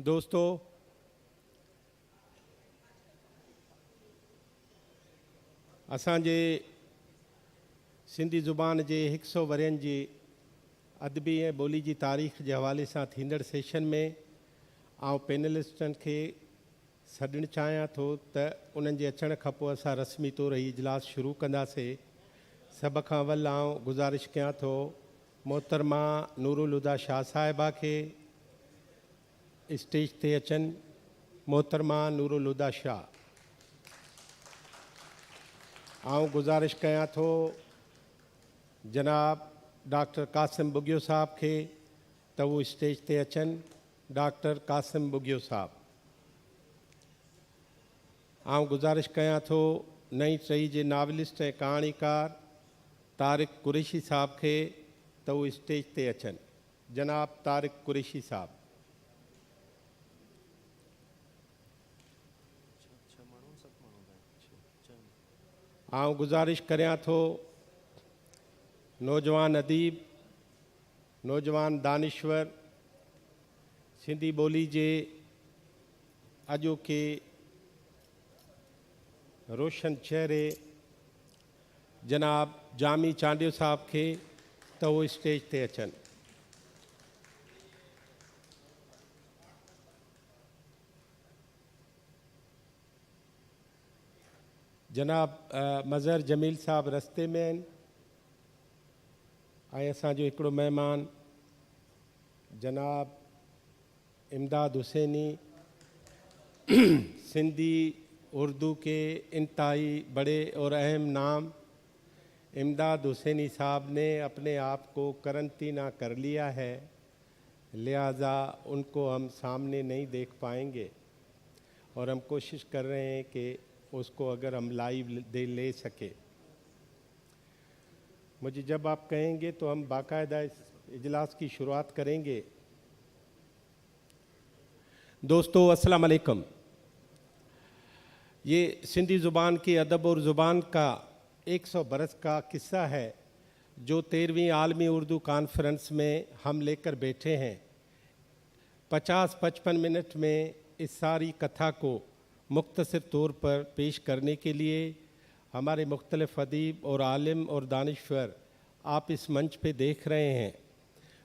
دوستو असांजे सिंधी ज़ुबान जे 100 वरियनि जी अदबी ऐं ॿोली जी तारीख़ जे हवाले सां थींदड़ सेशन में आउं पैनलिस्टनि खे सॾणु चाहियां थो त उन्हनि जे अचण खां पोइ असां रस्मी तौर हीउ इजलास शुरू कंदासीं। सभ खां अवल आउं गुज़ारिश कयां थो मोहतरमा नूरुल हुदा शाह साहिबा खे स्टेज ते अचनि। मोहतरमा नूरुल हुदा शाह। आउं गुज़ारिश कयां थो जनाब डॉक्टर कासिम बुगियो साहब खे त उहो स्टेज ते अचनि। डॉक्टर कासिम बुगियो साहब। आउं गुज़ारिश कयां थो नई टही जे नावलिस्ट ऐं कहाणीकार तारिक कुरैशी साहब खे त उहो स्टेज ते अचनि। जनाब तारिक कुरैशी साहब। आउं गुज़ारिश करियां थो नौजवान अदीब, नौजवान दानिश्वर, सिंधी ॿोली जे अॼोके रोशन चेहरे जनाब जामी चांडियो साहब खे त उहो स्टेज ते अचनि। जनाब मज़हर जमील साहब रस्ते में आहिनि ऐं असांजो हिकिड़ो महिमान जनाब इमदाद हुसैनी सिंधी उर्दू के इंतहाई बड़े और अहम नाम इमदाद हुसैनी साहब ने अपने आप को करंतना कर लिया है, लिहाजा उनको हम सामने नहीं देख पाएंगे और हम कोशिश कर रहे हैं कि उसको अगर हम लाइव ले सके। मुझे जब आप कहेंगे तो हम बाकायदा इस इजलास की शुरुआत करेंगे। दोस्तों अस्सलाम वालेकुम। ये सिंधी ज़ुबान की अदब और ज़ुबान का 100 बरस का किस्सा है जो 13वीं आलमी उर्दू कॉन्फ्रेंस में हम लेकर बैठे हैं। 50-55 मिनट में इस सारी कथा को मुख्तसर तौर पर पेश करने के लिए हमारे मुख्तलिफ अदीब और आलिम और दानिश्वर आप इस मंच पे देख रहे हैं।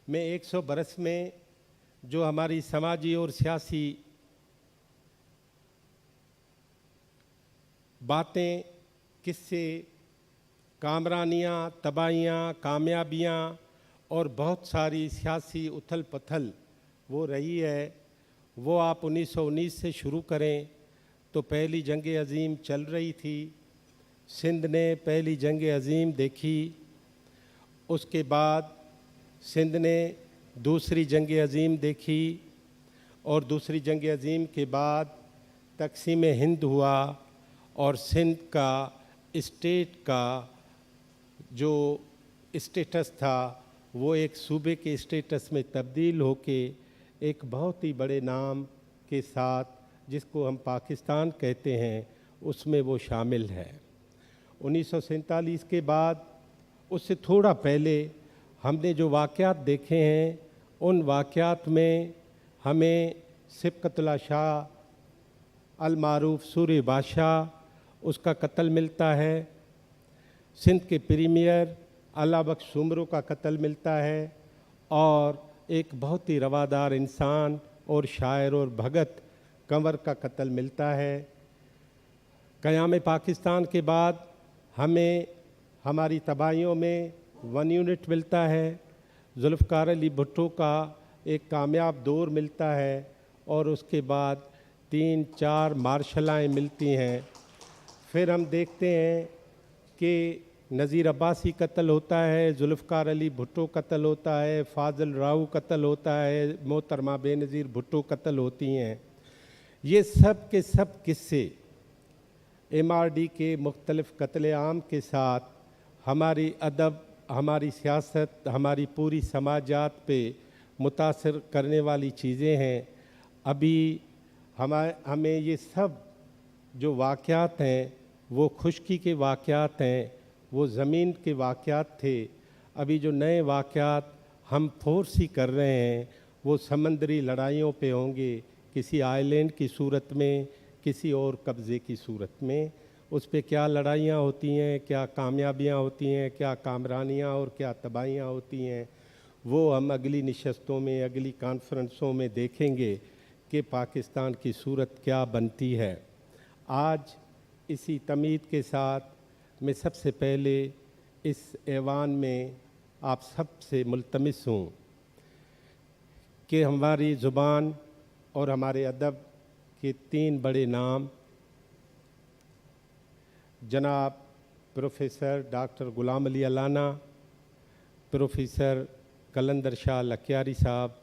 मैं 100 बरस में जो हमारी समाजी और सियासी बातें, किस्से, कामरानियाँ, तबाहियाँ, कामयाबियाँ और बहुत सारी सियासी उथल पथल वो रही है, वो आप 1919 से शुरू करें तो पहली जंग अज़ीम चल रही थी। सिंध ने पहली जंग अज़ीम देखी, उसके बाद सिंध ने दूसरी जंग अज़ीम देखी और दूसरी जंग अज़ीम के बाद तक़सीम हिंद हुआ और सिंध का स्टेट का जो स्टेटस था वो एक सूबे के स्टेटस में तब्दील होके एक बहुत ही बड़े नाम के साथ जिसको हम पाकिस्तान कहते हैं उसमें वो शामिल है। 1947 के बाद उससे थोड़ा पहले हमने जो वाक़यात देखे हैं उन वाक़यात में हमें सिबकतुल्लाह शाह अल मारूफ सूरी बादशाह उसका कत्ल मिलता है, सिंध के प्रीमियर अल्लाह बख्श सुमरो का कत्ल मिलता है और एक बहुत ही रवादार इंसान और शायर और भगत कंवर का कत्ल मिलता है। क़याम पाकिस्तान के बाद हमें हमारी तबाहियों में 1 यूनिट मिलता है, जुल्फ़िकार अली भुट्टो का एक कामयाब दौर मिलता है और उसके बाद 3-4 मार्शलाएँ मिलती हैं। फिर हम देखते हैं कि नज़ीर अब्बासी कत्ल होता है, जुल्फ़िकार अली भुट्टो कत्ल होता है, फ़ाज़िल राऊ कत्ल होता है, मोहतरमा बेनज़ीर भुट्टो कत्ल होती हैं। ये सब के सब किस्से MRD के मुख्तलिफ़ कत्ले आम के साथ हमारी अदब, हमारी सियासत, हमारी पूरी समाजात पे मुतासिर करने वाली चीज़ें हैं। अभी हमें ये सब जो वाक़यात हैं वो खुशकी के वाक़यात हैं, वो ज़मीन के वाक़यात थे। अभी जो नए वाक़यात हम फोर्स ही कर रहे हैं वो समंदरी लड़ाइयों पे होंगे किसी आइलैंड की सूरत में, किसी और कब्ज़े की सूरत में। उस पे क्या लड़ाइयाँ होती हैं, क्या कामयाबियाँ होती हैं, क्या कामरानियाँ और क्या तबाहियाँ होती हैं, वो हम अगली नशस्तों में, अगली कॉन्फ्रेंसों में देखेंगे कि पाकिस्तान की सूरत क्या बनती है। आज इसी तमीद के साथ मैं सबसे पहले इस ऐवान में आप सब से मुल्तमिस हूँ कि हमारी ज़ुबान और हमारे अदब के 3 बड़े नाम जनाब professor doctor Ghulam Ali Alana, professor कलंदर शाह लखियारी साहब,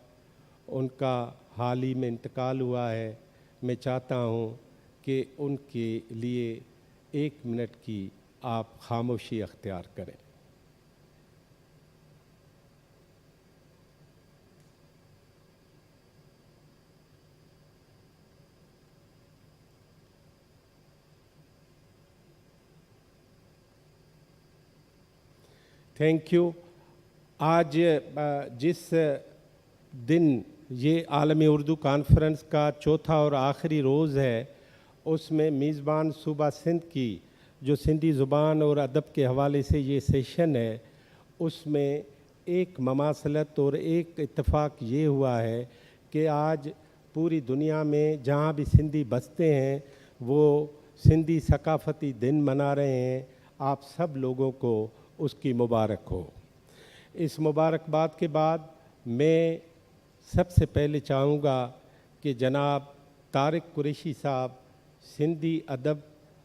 उनका हाल ही में इंतकाल हुआ है। मैं चाहता हूँ कि उनके लिए 1 मिनट की आप खामोशी अख्तियार करें। Thank you. आज जिस दिन ये आलमी उर्दू कॉन्फ्रेंस का चौथा और आखिरी रोज़ है, उसमें मेज़बान सूबा सिंध की जो सिंधी ज़ुबान और अदब के हवाले से ये सेशन है, उसमें एक ममासलत और एक इत्तेफाक ये हुआ है कि आज पूरी दुनिया में जहाँ भी सिंधी बसते हैं वो सिंधी सकाफ़ती दिन मना रहे हैं। आप सब लोगों को उसकी मुबारक हो। इस मुबारकबाद के बाद मैं सबसे पहले चाहूँगा कि जनाब तारिक कुरैशी साहब सिंधी अदब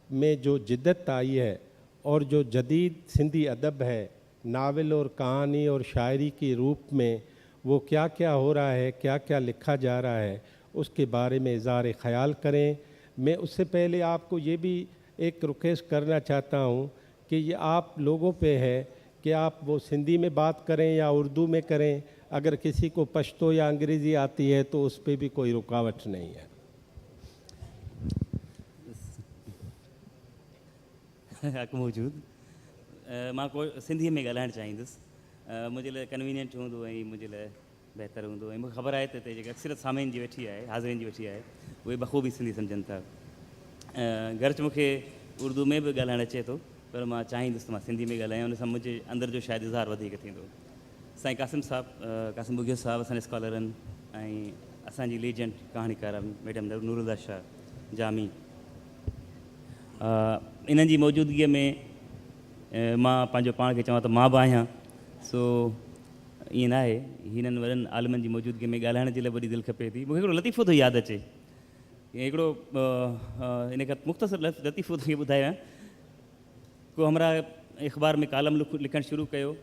में जो जिद्दत आई है और जो जदीद सिंधी अदब है, नावल और कहानी और शायरी के रूप में वो क्या क्या हो रहा है, क्या क्या लिखा जा रहा है, उसके बारे में इज़हार ख़याल करें। मैं उससे पहले आपको ये भी एक रिक्वेस्ट करना चाहता हूँ कि ये आप लोगों पे है कि आप वो सिंधी में बात करें या उर्दू में करें। अगर किसी को पश्तो या अंग्रेज़ी आती है तो उस पर भी कोई रुकावट नहीं है। हक़ मौजूद मां को सिंधी में ॻाल्हाइणु चाहींदुसि। मुंहिंजे लाइ कन्वीनियंट हूंदो ऐं मुंहिंजे लाइ बहितरु हूंदो। ऐं मूंखे ख़बर आहे त हिते जेके अक्सर सामीन जी वेठी आहे, हाज़िरीन जी वेठी आहे, उहे बख़ूबी सिंधी सम्झनि था। घरच मूंखे उर्दू में बि ॻाल्हाइणु अचे थो, पर मां चाहींदुसि त मां सिंधी में ॻाल्हायां, उन सां मुंहिंजे अंदरि जो शायदि इज़हार वधीक थींदो। साईं क़ासिम साहब, क़ासिम बुगियो साहब असांजे स्कॉलर आहिनि, ऐं असांजी लीजेंड कहाणीकार मैडम नूरुल्ला शाह जामी, इन्हनि जी मौजूदगीअ में मां पंहिंजो पाण खे चवां त मां बि आहियां। सो ईअं न आहे, हिननि वॾनि आलिमनि जी मौजूदगीअ में ॻाल्हाइण जे लाइ वॾी दिलि खपे थी। मूंखे हिकिड़ो लतीफ़ो थो यादि अचे, हिकिड़ो इन खां मुख़्तसर लतीफ़ो थो ॿुधायां। को हमरा अख़बार में कालम लिखणु शुरू कयो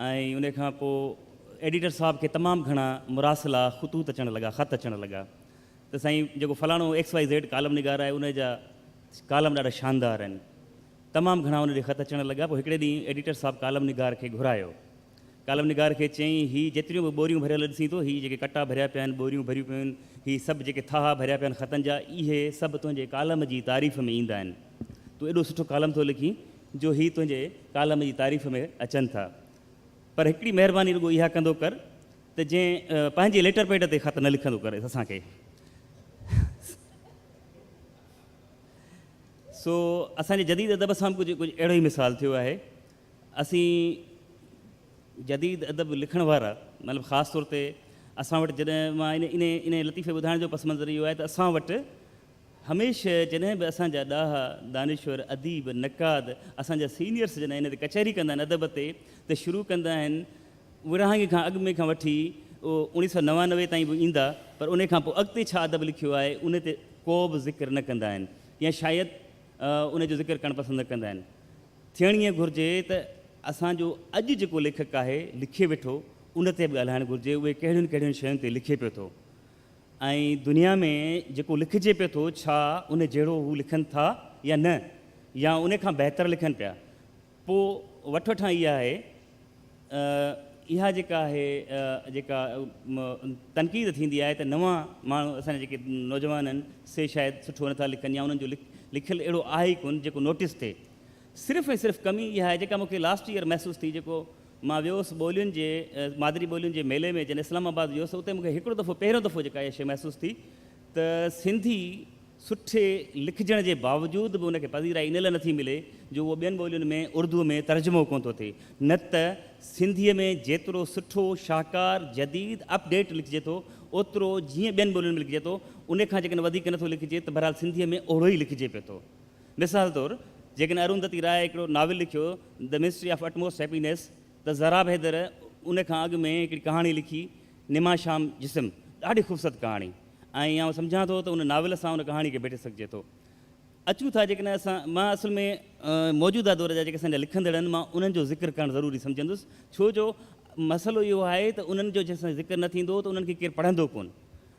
ऐं उन खां पोइ एडिटर साहब खे तमामु घणा मुरासिला ख़ुतूत अचणु लॻा, ख़त अचणु लॻा त साईं जेको फलाणो XYZ कालम निगार आहे, उन जा कालम ॾाढा शानदार आहिनि। तमामु घणा उन ॾे ख़त अचणु लॻा। पोइ हिकिड़े ॾींहुं एडिटर साहब कालम निगार खे घुरायो। कालम निगार खे चयईं, हीअ जेतिरियूं बि बोरियूं भरियल ॾिसी थो, हीअ जेके कटा भरिया पिया आहिनि, बोरियूं भरियूं पियूं आहिनि, हीअ सभु जेके थाहा भरिया पिया आहिनि ख़तनि जा, इहे सभु तुंहिंजे कालम जी तारीफ़ में ईंदा आहिनि। तूं एॾो सुठो कालम थो लिखी जो हीअ तुंहिंजे कालम जी तारीफ़ में अचनि था। पर हिकिड़ी महिरबानी रुॻो इहा कंदो कर त जंहिं पंहिंजे लेटर पैड ते ख़त न लिखंदो करे असांखे। सो असांजे जदीद अदब सां कुझु अहिड़ो ई मिसाल थियो आहे। असीं जदीद अदब लिखण वारा, मतिलबु ख़ासि तौर ते असां वटि जॾहिं मां इन लतीफ़े ॿुधाइण जो पसि मंज़र इहो आहे त असां वटि हमेशह जॾहिं बि असांजा ॾाहा दानिश्वर अदीब नक़ाद असांजा सीनियर्स जॾहिं इन ते कचहरी कंदा आहिनि अदब ते, त शुरू कंदा आहिनि विरहाङे खां अॻु में खां वठी 1999 ताईं बि ईंदा, पर उन खां पोइ अॻिते छा अदब लिखियो आहे उन ते को बि ज़िक्र न कंदा आहिनि, या शायदि उन जो ज़िक्र करणु पसंदि न कंदा आहिनि। थियणु ईअं घुरिजे त असांजो अॼु जेको लेखक आहे लिखे वेठो, उन ते बि ॻाल्हाइणु घुरिजे, उहे कहिड़ियुनि कहिड़ियुनि शयुनि ते लिखे पियो थो, ऐं दुनिया में जेको लिखिजे पियो थो छा उन जहिड़ो हू लिखनि था या न, या उन खां बहितरु लिखनि पिया। पोइ वठ वठां इहा आहे, इहा जेका आहे जेका तनक़ीद थींदी आहे त नवां माण्हू असांजा जेके नौजवान आहिनि से शायदि सुठो नथा लिखनि, या उन्हनि जो लिखियलु अहिड़ो आहे ई कोन जेको नोटिस थिए। सिर्फ़ु ऐं सिर्फ़ु कमी इहा आहे जेका मूंखे लास्ट ईयर महसूसु थी, जेको मां वियोसि ॿोलियुनि जे मादरी ॿोलियुनि जे मेले में जॾहिं इस्लामाबाद वियोसि, उते मूंखे हिकिड़ो दफ़ो पहिरियों दफ़ो जेका इहा शइ महसूसु थी त सिंधी सुठे लिखजण जे बावजूदि बि उनखे पज़ीराई इन लाइ नथी मिले जो उहो ॿियनि ॿोलियुनि में उर्दूअ में तर्जुमो कोन थो थिए, न त सिंधीअ में जेतिरो सुठो शाहकार जदीद अपडेट लिखिजे थो ओतिरो जीअं ॿियनि ॿोलियुनि में लिखिजे थो उन खां जेकॾहिं वधीक नथो लिखिजे त बहरहाल सिंधीअ में ओड़ो ई लिखिजे पियो थो। मिसाल तौरु जेकॾहिं अरुंधति राय हिकिड़ो नाविल लिखियो the mystery of utmost happiness, त ज़रा हैदर उन खां अॻु में हिकिड़ी कहाणी लिखी निमा शाम जिस्म, ॾाढी ख़ूबसूरत कहाणी, ऐं आउं सम्झां थो त उन नाविल सां उन कहाणी खे भेटे सघिजे थो। अचूं था जेकॾहिं असां मां असल में मौजूदा दौर जा जेके असांजा लिखंदड़ आहिनि मां उन्हनि जो ज़िक्र करणु ज़रूरी सम्झंदुसि, छो जो मसइलो इहो आहे त उन्हनि जो जेसिताईं ज़िक्र न थींदो त उन्हनि खे केरु पढ़ंदो कोन।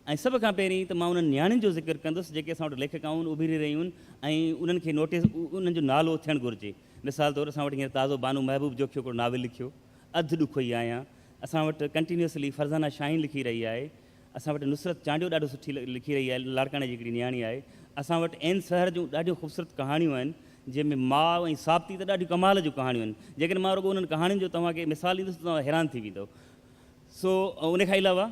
ऐं सभ खां पहिरीं त मां उन्हनि नियाणियुनि जो ज़िक्र कंदुसि जेके असां वटि लेखकाऊं उभिरी रहियूं आहिनि ऐं उन्हनि खे नोटिस उन्हनि जो नालो थियणु घुरिजे। मिसाल तौरु असां वटि हींअर ताज़ो बानू महबूब जो हिकिड़ो नाविल लिखियो अधु ॾुखो ई आहियां, असां वटि कंटिन्यूअसली फरज़ाना शाहीन लिखी रही आहे, असां वटि नुसरत चांडियो ॾाढो सुठी लिखी रही आहे, लाड़काणे जी हिकिड़ी नियाणी आहे, असां वटि एन सहर जूं ॾाढियूं ख़ूबसूरत कहाणियूं आहिनि जंहिंमें माउ ऐं साबती त ॾाढियूं कमाल जूं कहाणियूं आहिनि, जेकॾहिं मां रुॻो उन्हनि कहाणियुनि जो तव्हांखे मिसाल ॾींदुसि त तव्हां हैरान थी वेंदव। सो उन खां अलावा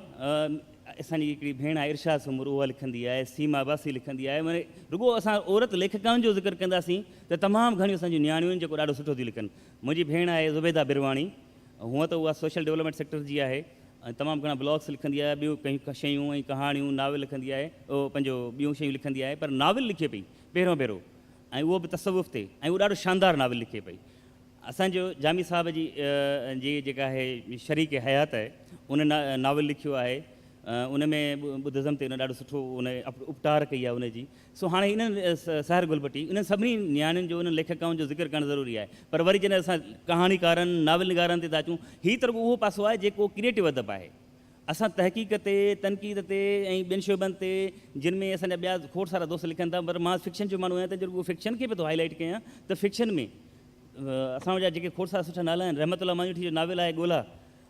असांजी हिकिड़ी भेण आहे इरशाद सुमर, उहा लिखंदी आहे, सीमा अब्बासी लिखंदी आहे, माने रुॻो असां औरत लेखकाउनि जो ज़िक्र कंदासीं त तमामु घणियूं असांजियूं नियाणियूं आहिनि जेको ॾाढो सुठो थी लिखनि। मुंहिंजी भेण आहे ज़ुबैदा बिरवाणी, हूअं त उहा सोशल डेवलपमेंट सेक्टर जी आहे ऐं तमामु घणा ब्लॉग्स लिखंदी आहे, ॿियूं कई शयूं ऐं कहाणियूं नाविल लिखंदी आहे, उहो पंहिंजो ॿियूं शयूं लिखंदी आहे, पर नाविल लिखे पई पहिरियों ऐं उहो बि तसवुफ़ ते, ऐं उहो ॾाढो शानदारु नाविल लिखे पई। असांजो जामी साहिब जी जेका आहे शरीक हयात आहे उन नाविल लिखियो आहे, उन में ॿुधिज़म ते उन ॾाढो सुठो उन उपटार कई आहे उनजी। सो हाणे इन्हनि सहर गुलबटी इन्हनि सभिनी नियाणियुनि जो उन्हनि लेखकाउनि जो ज़िक्र करणु ज़रूरी आहे, पर वरी जॾहिं असां कहाणीकारनि नाविल निगारनि ते था अचूं, हीअ त उहो पासो आहे जेको क्रिएटिव अदब आहे। असां तहक़ीक़ ते तनक़ीद ते ऐं ॿियनि शोबनि ते जिन में असांजा ॿिया खोड़ सारा दोस्त लिखनि था, पर मां फिक्शन जो माण्हू आहियां त जेको फिक्शन खे बि थो हाईलाइट कयां त फिक्शन में असां वटि जेके खोड़ सारा सुठा नाला आहिनि, रहमतुल्लाह मांजूठी जो नाविल आहे ॻोल्हा,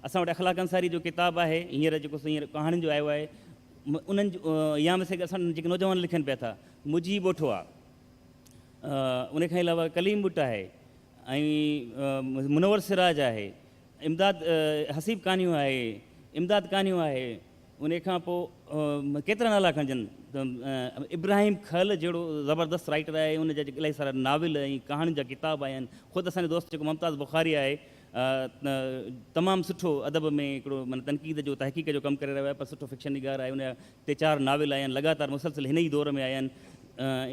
असां वटि अख़लाक़ अंसारी जो किताबु आहे हींअर जेको हींअर कहाणियुनि जो आयो आहे, उन्हनि जो या में असां जेके नौजवान लिखनि पिया था, मुजीब ॻोठो आहे, उन खां अलावा कलीम बुट आहे ऐं मुनवर सिराज आहे, इमदाद हसीब कहानियूं आहे, इमदाद कहानियूं आहे, उन खां पोइ केतिरा नाला खणजनि त इब्राहिम खल जहिड़ो ज़बरदस्त राइटर आहे, उन जा इलाही सारा नाविल ऐं कहाणियुनि जा किताब आया आहिनि। ख़ुदि असांजो दोस्त जेको मुमताज़ बुखारी आहे तमामु सुठो अदब में हिकिड़ो माना तनक़ीद जो तहक़ीक़ जो कमु करे रहियो आहे, पर सुठो फिक्शन निगार आहे, उन जा 3-4 नाविल आया आहिनि लगातार मुसलसिल हिन ई दौर में आया आहिनि,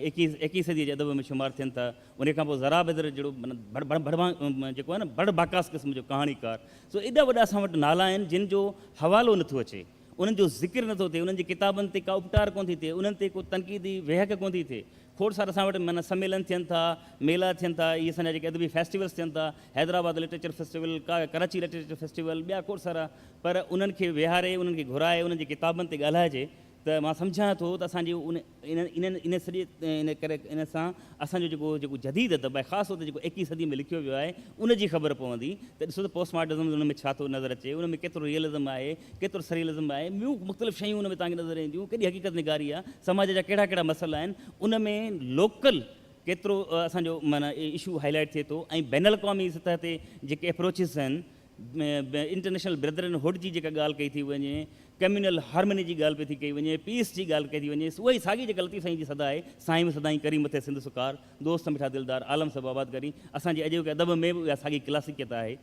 21वीं सदीअ जे अदब में शुमारु थियनि था। उन खां पोइ ज़रा बेदर जहिड़ो माना जेको आहे न बड़ बाकास क़िस्म जो कहाणीकार। सो एॾा वॾा असां वटि नाला आहिनि जिन जो हवालो नथो अचे, उन्हनि जो ज़िक्र नथो थिए, उन्हनि जे किताबनि ते का उपटार कोन थी थिए, उन्हनि ते को तनक़ीदी वेहक कोन थी थिए। खोड़ सारा असां वटि माना सम्मेलन थियनि था, मेला थियनि था, इहे असांजा जेके अदबी फेस्टिवल्स थियनि था, Hyderabad literature festival, Karachi literature festival, ॿिया खोड़ सारा, पर उन्हनि खे विहारे, उन्हनि खे घुराए, उन्हनि जे किताबनि ते ॻाल्हाइजे त मां सम्झां थो त असांजी इन सॼे इन करे इन सां असांजो जेको जदीद अदब आहे, ख़ासि तौर ते जेको 21वीं सदी में लिखियो वियो आहे, उनजी ख़बर पवंदी त ॾिसो त पोस्टमार्टम उन में छा थो नज़र अचे, उन में केतिरो रियलिज़म आहे, केतिरो सरियलिज़म आहे, ॿियूं मुख़्तलिफ़ शयूं उन में तव्हांखे नज़र ईंदियूं, केॾी हक़ीक़त निगारी आहे, समाज जा कहिड़ा कहिड़ा मसइला आहिनि, उन में लोकल केतिरो असांजो माना इशू हाईलाइट थिए थो, ऐं बैन अल-क़ौमी सतह ते जेके अप्रोचिस आहिनि, इंटरनेशनल ब्रदरहुड जी जेका ॻाल्हि कई थी वञे, कम्यूनल हार्मनी जी ॻाल्हि पई थी कई वञे, पीस जी ॻाल्हि कई थी वञे, उहा ई साॻी जेका लतीफ़ साईं जी सदा आहे, साईं में सदाईं करी मथे सिंध सुकार, दोस्त मिठा दिलदार, आलम सब आबाद करी, असांजे अॼु जे अदब में बि उहा साॻी क्लासिकियत आहे।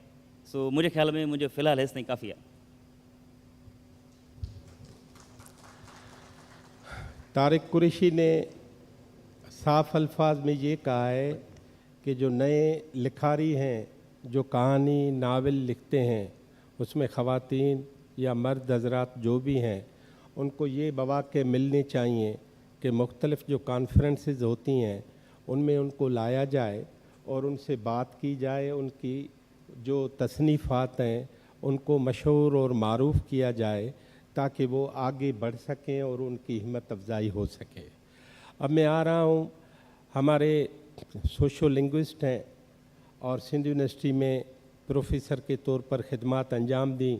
सो मुंहिंजे ख़्याल में मुंहिंजो फ़िलहालु हेसि ताईं काफ़ी आहे। तारिक कुरैशी ने साफ अल्फाज में ये कहा है कि जो नए लिखारी हैं, जो कहानी नावल लिखते हैं, उसमें ख़वातीन या मर्द हज़रात जो भी हैं, उनको ये मौक़े मिलने चाहिए कि मुख्तलिफ़ जो कॉन्फ्रेंसेस होती हैं उनमें उनको लाया जाए और उनसे बात की जाए, उनकी जो तसनीफ़ात हैं उनको मशहूर और मारूफ़ किया जाए ताकि वो आगे बढ़ सकें और उनकी हिम्मत अफजाई हो सके। अब मैं आ रहा हूँ, हमारे सोशो लिंग्विस्ट हैं और सिंध यूनिवर्सिटी में प्रोफेसर के तौर पर ख़िदमत अंजाम दी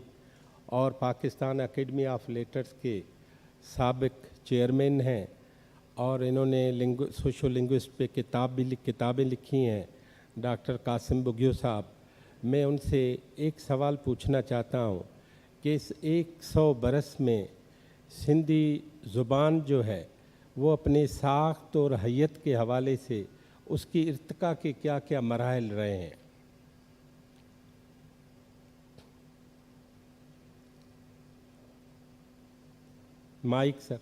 और पाकिस्तान एकेडमी ऑफ लेटर्स के साबिक चेयरमैन हैं और इन्होंने सोशो लिंग्विस्ट पे किताबें लिखी हैं, डॉक्टर कासिम बुगियो साहब। मैं उनसे एक सवाल पूछना चाहता हूँ कि इस 100 बरस में سندھی زبان جو ہے وہ اپنی ساخت اور حیت کے حوالے سے اس کی ارتقاء کے کیا کیا مراحل رہے ہیں؟ مائک سر۔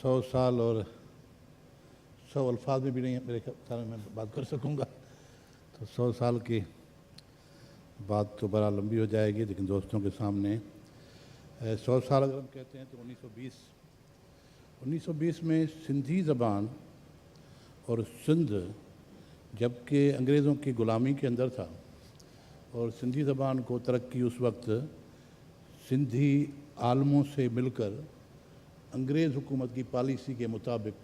100 سال اور 100 الفاظ میں بھی نہیں میرے خیال میں بات کر سکوں گا، تو 100 سال کی بات تو بڑا لمبی ہو جائے گی، لیکن دوستوں کے سامنے 100 سال اگر ہم کہتے ہیں تو 1920 میں سندھی زبان اور سندھ جبکہ انگریزوں کی غلامی کے اندر تھا، اور سندھی زبان کو ترقی اس وقت سندھی عالموں سے مل کر انگریز حکومت کی پالیسی کے مطابق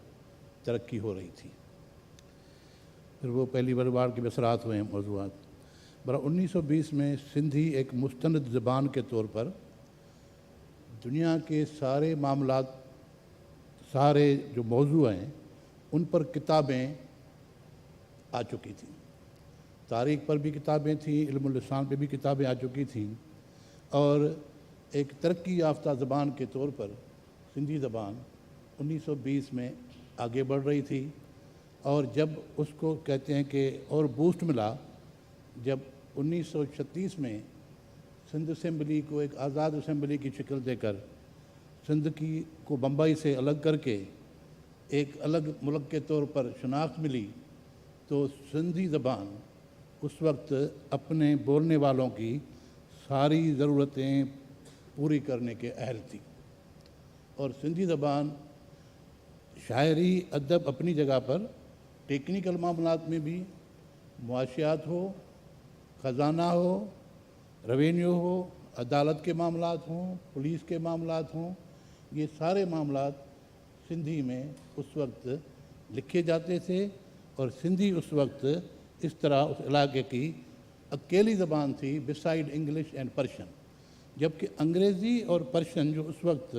ترقی ہو رہی تھی۔ پھر وہ پہلی بار کے اثرات ہوئے ہیں موضوعات۔ برا 1920 میں سندھی ایک مستند زبان کے طور پر دنیا کے سارے معاملات، سارے جو موضوع ہیں ان پر کتابیں آ چکی تھیں، تاریخ پر بھی کتابیں تھیں، علم اللسان پہ بھی کتابیں آ چکی تھیں، اور ایک ترقی یافتہ زبان کے طور پر سندھی زبان 1920 میں آگے بڑھ رہی تھی۔ اور جب اس کو کہتے ہیں کہ اور بوسٹ ملا جب 1936 میں سندھ اسمبلی کو ایک آزاد اسمبلی کی شکل دے کر سندھ کی کو بمبئی سے الگ کر کے ایک الگ ملک کے طور پر شناخت ملی، تو سندھی زبان اس وقت اپنے بولنے والوں کی ساری ضرورتیں پوری کرنے کے اہل تھی۔ اور سندھی زبان شاعری ادب اپنی جگہ پر، ٹیکنیکل معاملات میں بھی، معاشیات ہو، خزانہ ہو، ریونیو ہو، عدالت کے معاملات ہوں، پولیس کے معاملات ہوں، یہ سارے معاملات سندھی میں اس وقت لکھے جاتے تھے، اور سندھی اس وقت اس طرح اس علاقے کی اکیلی زبان تھی بسائیڈ انگلش اینڈ پرشین، جبکہ انگریزی اور پرشین جو اس وقت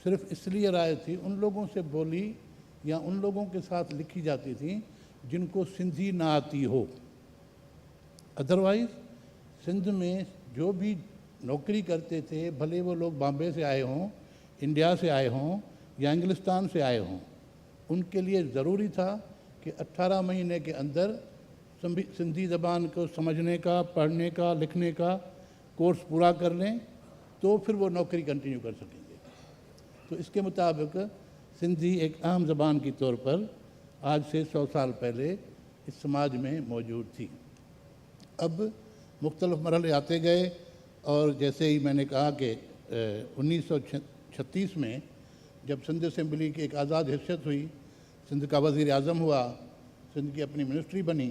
صرف اس لیے رائج تھی ان لوگوں سے بولی یا ان لوگوں کے ساتھ لکھی جاتی تھیں جن کو سندھی نہ آتی ہو۔ ادروائز سندھ میں جو بھی نوکری کرتے تھے، بھلے وہ لوگ بامبے سے آئے ہوں، انڈیا سے آئے ہوں یا انگلستان سے آئے ہوں، ان کے لیے ضروری تھا کہ 18 مہینے کے اندر سندھی زبان کو سمجھنے کا، پڑھنے کا، لکھنے کا کورس پورا کر لیں، تو پھر وہ نوکری کنٹینیو کر سکیں گے۔ تو اس کے مطابق سندھی ایک اہم زبان کی طور پر آج سے 100 سال پہلے اس سماج میں موجود تھی۔ اب مختلف مرحلے آتے گئے، اور جیسے ہی میں نے کہا کہ 1936 میں جب سندھ اسمبلی کی ایک آزاد حیثیت ہوئی، سندھ کا وزیر اعظم ہوا، سندھ کی اپنی منسٹری بنی،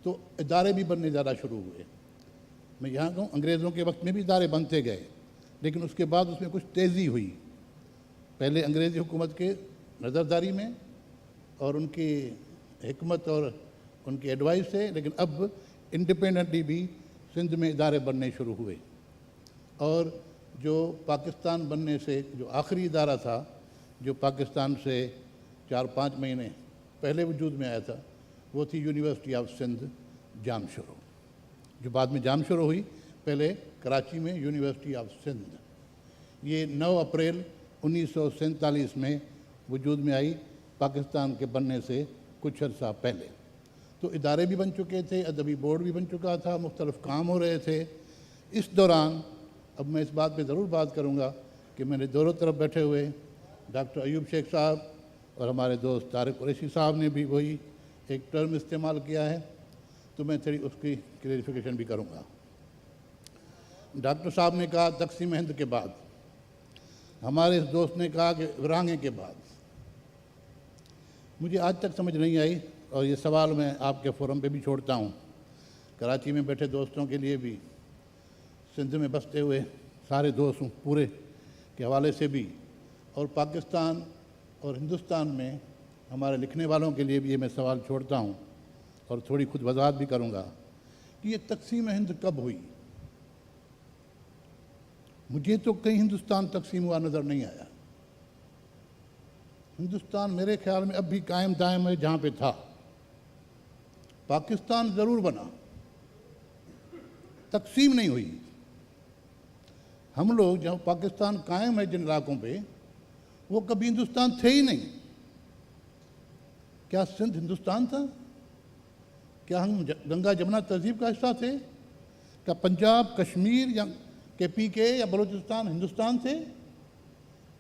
تو ادارے بھی بننے زیادہ شروع ہوئے۔ میں یہاں کہوں انگریزوں کے وقت میں بھی ادارے بنتے گئے، لیکن اس کے بعد اس میں کچھ تیزی ہوئی۔ پہلے انگریزی حکومت کے نظرداری میں اور ان کی حکمت اور ان کی ایڈوائس سے، لیکن اب انڈیپینڈنٹلی بھی سندھ میں ادارے بننے شروع ہوئے۔ اور جو پاکستان بننے سے جو آخری ادارہ تھا، جو پاکستان سے 4-5 مہینے پہلے وجود میں آیا تھا، وہ تھی یونیورسٹی آف سندھ جام شورو، جو بعد میں جام شورو ہوئی، پہلے کراچی میں یونیورسٹی آف سندھ۔ یہ 9 اپریل 1947 میں وجود میں آئی، پاکستان کے بننے سے کچھ عرصہ پہلے۔ تو ادارے بھی بن چکے تھے، ادبی بورڈ بھی بن چکا تھا، مختلف کام ہو رہے تھے۔ اس دوران اب میں اس بات پہ ضرور بات کروں گا کہ میں نے دونوں طرف بیٹھے ہوئے ڈاکٹر ایوب شیخ صاحب اور ہمارے دوست طارق قریشی صاحب نے بھی وہی ایک ٹرم استعمال کیا ہے، تو میں تھوڑی اس کی کلیریفیکیشن بھی کروں گا۔ ڈاکٹر صاحب نے کہا تقسیم ہند کے بعد، ہمارے اس دوست نے کہا کہ ورانگے کے بعد۔ مجھے آج تک سمجھ نہیں آئی، اور یہ سوال میں آپ کے فورم پہ بھی چھوڑتا ہوں، کراچی میں بیٹھے دوستوں کے لیے بھی، سندھ میں بستے ہوئے سارے دوست ہوں پورے کے حوالے سے بھی، اور پاکستان اور ہندوستان میں ہمارے لکھنے والوں کے لیے بھی یہ میں سوال چھوڑتا ہوں، اور تھوڑی خود وضاحت بھی کروں گا کہ یہ تقسیم ہند کب ہوئی۔ مجھے تو کہیں ہندوستان تقسیم ہوا نظر نہیں آیا۔ ہندوستان میرے خیال میں اب بھی قائم دائم ہے جہاں پہ تھا۔ پاکستان ضرور بنا، تقسیم نہیں ہوئی۔ हम लोग जब पाकिस्तान कायम है जिन इलाकों पे, वो कभी हिंदुस्तान थे ही नहीं। क्या सिंध हिंदुस्तान था? क्या हम गंगा जमुना तहजीब का हिस्सा थे? क्या पंजाब, कश्मीर या KPK या बलूचिस्तान हिंदुस्तान थे?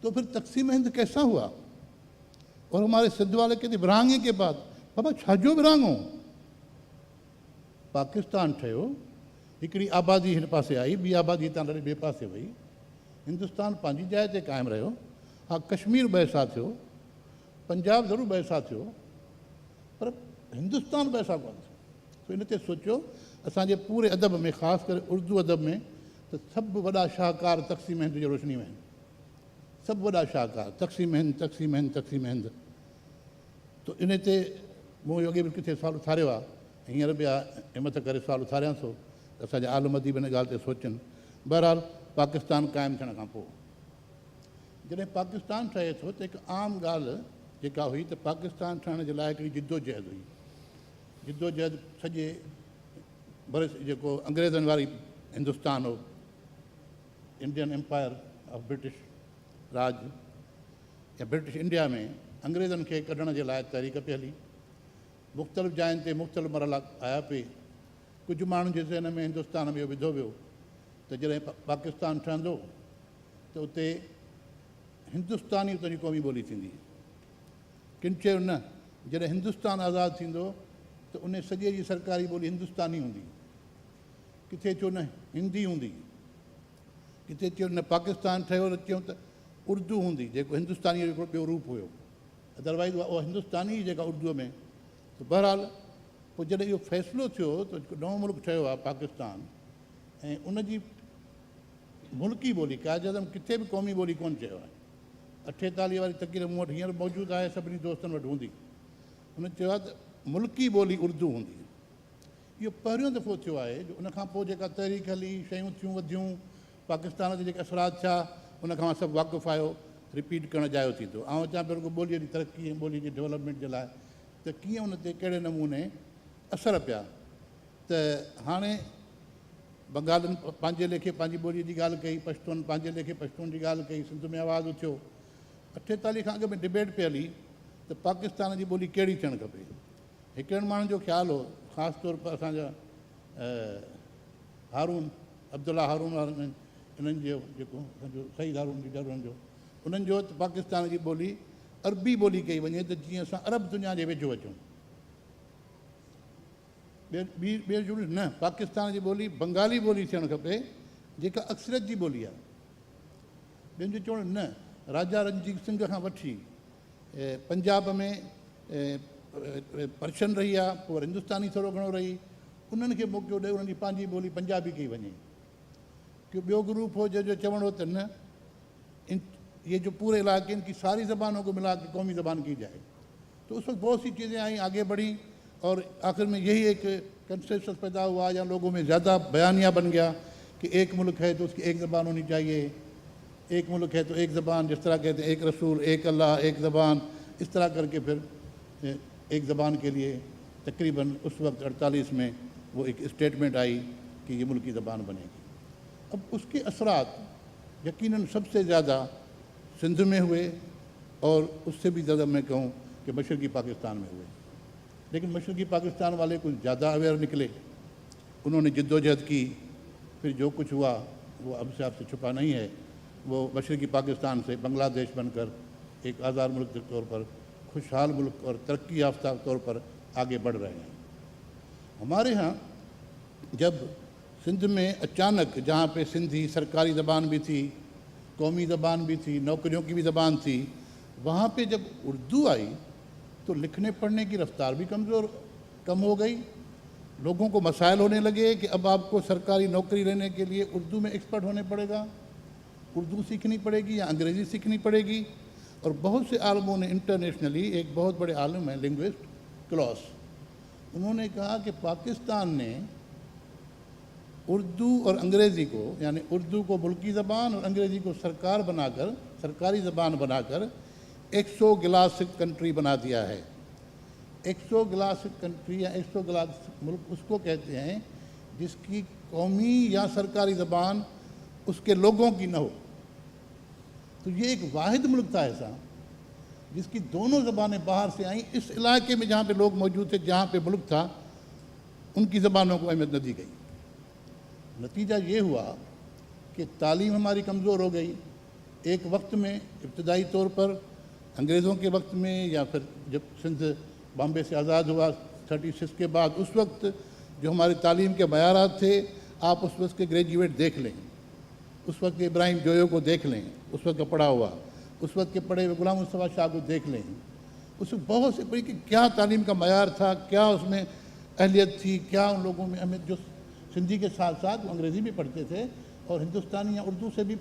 तो फिर तकसीम हिंद कैसा हुआ? और हमारे सिंध वाले कहते विरहांगे के बाद, बाबा छाजो विरहांगो? पाकिस्तान ठहियो, हिकिड़ी आबादी हिन पासे आई, ॿी आबादी हितां लड़ी ॿिए पासे वई, हिंदुस्तान पंहिंजी जाइ ते क़ाइमु रहियो। हा, कश्मीर ॿ थियो, पंजाब ज़रूरु ॿ थियो, पर हिंदुस्तान ॿ कोन थियो। तो इन ते सोचियो असांजे पूरे अदब में, ख़ासि करे उर्दू अदब में, त सभु वॾा शाहकार तक़सीम हिंद जी रोशनी में आहिनि। सभु वॾा शाहकार तक़सीम हिंद, तक़सीम हिंद, तक़सीम हिंद। तो इन ते मूं अॻे बि किथे सुवालु उथारियो आहे, हींअर बि हिमत करे सुवालु उथारियां थो त असांजा आलम अदीब हिन ॻाल्हि ते सोचनि। बहरहाल पाकिस्तान क़ाइमु थियण खां पोइ जॾहिं पाकिस्तान ठहे थो त हिकु आम ॻाल्हि जेका हुई त पाकिस्तान ठहण जे लाइ हिकिड़ी जिदोजहद हुई। जिदोजहद सॼे भरे जेको अंग्रेज़नि वारी हिंदुस्तान हो, इंडियन एम्पायर ऑफ ब्रिटिश राज या ब्रिटिश इंडिया में अंग्रेज़नि खे कढण जे लाइ तहरीक पई हली। मुख़्तलिफ़ जायुनि ते मुख़्तलिफ़ मरहला आया पे। कुझु माण्हुनि जे ज़हन में हिंदुस्तान में इहो विधो वियो त जॾहिं पाकिस्तान ठहंदो त उते हिंदुस्तानी उतां जी क़ौमी ॿोली थींदी। किन चयो न, जॾहिं हिंदुस्तान आज़ादु थींदो त उन सॼे जी सरकारी ॿोली हिंदुस्तानी हूंदी। किथे चयो न हिंदी हूंदी, किथे चयो न पाकिस्तान ठहियो त चयूं त उर्दू हूंदी, जेको हिंदुस्तानी जो हिकिड़ो ॿियो रूप हुयो। अदरवाइज़ उहा हिंदुस्तानी जेका उर्दूअ में। त बहरहाल पोइ जॾहिं इहो फ़ैसिलो थियो त हिकु नओं मुल्क ठहियो आहे पाकिस्तान, ऐं उनजी मुल्की ॿोली काइद अज़म किथे बि क़ौमी ॿोली कोन चयो आहे। 48 वारी तक़रीर मूं वटि हींअर मौजूदु आहे, सभिनी दोस्तनि वटि हूंदी। हुन चयो आहे त मुल्की ॿोली उर्दू हूंदी। इहो पहिरियों दफ़ो थियो आहे जो उनखां पोइ जेका तहरीक हली, शयूं थियूं वधियूं, पाकिस्तान ते जेके असरात थिया, उनखां सभु वाक़ुफ़ु आहियो, रिपीट करणु जायो थींदो। ऐं अचां पियो ॿोलीअ जी तरक़ी ऐं ॿोलीअ जी डेवलपमेंट जे लाइ त कीअं उन ते कहिड़े नमूने असर पिया। त हाणे बंगालनि पंहिंजे लेखे पंहिंजी ॿोलीअ जी ॻाल्हि कई, पश्तून पंहिंजे लेखे पश्तून जी ॻाल्हि कई, सिंध में आवाज़ु उथियो। 48 खां अॻु में डिबेट पई हली त पाकिस्तान जी ॿोली कहिड़ी थियणु खपे। हिकिड़नि माण्हुनि जो ख़्यालु हो, ख़ासि तौर पर असांजा हारून अब्दुल्ला हारून वारनि इन्हनि जो जेको असांजो सईद हारून लीडर हुननि जो, उन्हनि जो त पाकिस्तान जी ॿोली अरबी ॿोली कई वञे त जीअं असां अरब दुनिया जे वेझो अचूं। ॿिए जुड़े न, पाकिस्तान जी ॿोली बंगाली ॿोली थियणु खपे जेका अक्सरियत जी ॿोली आहे। ॿियनि जो चवणु न, राजा रणजीत सिंह खां वठी पंजाब में पर्शियन रही आहे, पोइ हिंदुस्तानी थोरो घणो रही, उन्हनि खे मौक़ो ॾे उन्हनि जी पंहिंजी ॿोली पंजाबी कई वञे। कि ॿियो ग्रुप हो जंहिंजो चवणो हो त न, ये जो पूरे इलाके इनकी सारी ज़बानों को मिला के कौमी ज़बान की जाए। तो उस वक्त बहुत सी चीज़ें आई, आगे बढ़ी, और आखिर में यही एक कंसेंसस पैदा हुआ या लोगों में ज़्यादा बयानिया बन गया कि एक मुल्क है तो उसकी एक ज़बान होनी चाहिए, एक मुल्क है तो एक ज़बान, जिस तरह कहते हैं एक रसूल, एक अल्लाह, एक ज़बान, इस तरह करके फिर एक ज़बान के लिए तकरीबन उस वक्त 48 में वो एक स्टेटमेंट आई कि ये मुल्की ज़बान बनेगी। अब उसके असरात यकीनन सबसे ज़्यादा सिंध में हुए, और उससे भी ज़्यादा मैं कहूँ कि मशरक़ी पाकिस्तान में हुए। लेकिन मशरक़ी पाकिस्तान वाले कुछ ज़्यादा अवेयर निकले, उन्होंने जद्दोजहद की, फिर जो कुछ हुआ वो अब से आपसे छुपा नहीं है। वो मशरक़ी पाकिस्तान से बांग्लादेश बनकर एक आज़ाद मुल्क के तौर पर, खुशहाल मुल्क और तरक्की याफ्ता तौर पर आगे बढ़ रहे हैं। हमारे यहाँ जब सिंध में अचानक, जहाँ पे सिंधी सरकारी ज़बान भी थी, कौमी ज़बान भी थी, नौकरियों की भी ज़बान थी, वहाँ पे जब उर्दू आई तो लिखने पढ़ने की रफ्तार भी कम हो गई। लोगों को मसाइल होने लगे कि अब आपको सरकारी नौकरी लेने के लिए उर्दू में एक्सपर्ट होने पड़ेगा, उर्दू सीखनी पड़ेगी या अंग्रेज़ी सीखनी पड़ेगी। और बहुत से आलमों ने इंटरनेशनली, एक बहुत बड़े आलम हैं लिंग्विस्ट क्लॉस, उन्होंने कहा कि पाकिस्तान ने उर्दू और अंग्रेज़ी को, यानी उर्दू को मुल्की ज़बान और अंग्रेज़ी को सरकार बनाकर, सरकारी ज़बान बनाकर 100 गिलास कंट्री बना दिया है। 100 गिलास कंट्री या 100 गिलास मुल्क उसको कहते हैं जिसकी कौमी या सरकारी ज़बान اس کے لوگوں کی نہ ہو۔ تو یہ ایک واحد ملک تھا ایسا جس کی دونوں زبانیں باہر سے آئیں، اس علاقے میں جہاں پہ لوگ موجود تھے، جہاں پہ ملک تھا، ان کی زبانوں کو اہمیت نہ دی گئی۔ نتیجہ یہ ہوا کہ تعلیم ہماری کمزور ہو گئی۔ ایک وقت میں ابتدائی طور پر انگریزوں کے وقت میں، یا پھر جب سندھ بامبے سے آزاد ہوا 36 کے بعد، اس وقت جو ہماری تعلیم کے معیارات تھے، آپ اس وقت کے گریجویٹ دیکھ لیں، اس وقت کے ابراہیم جویو کو دیکھ لیں، اس وقت کا پڑھا ہوا، اس وقت کے پڑھے ہوئے غلام مصطفیٰ شاہ کو دیکھ لیں، اس میں بہت سے پڑھی کہ کیا تعلیم کا معیار تھا، کیا اس میں اہلیت تھی، کیا ان لوگوں میں اہمیت، جو سندھی کے ساتھ ساتھ وہ انگریزی بھی پڑھتے تھے اور ہندوستانی یا اردو سے بھی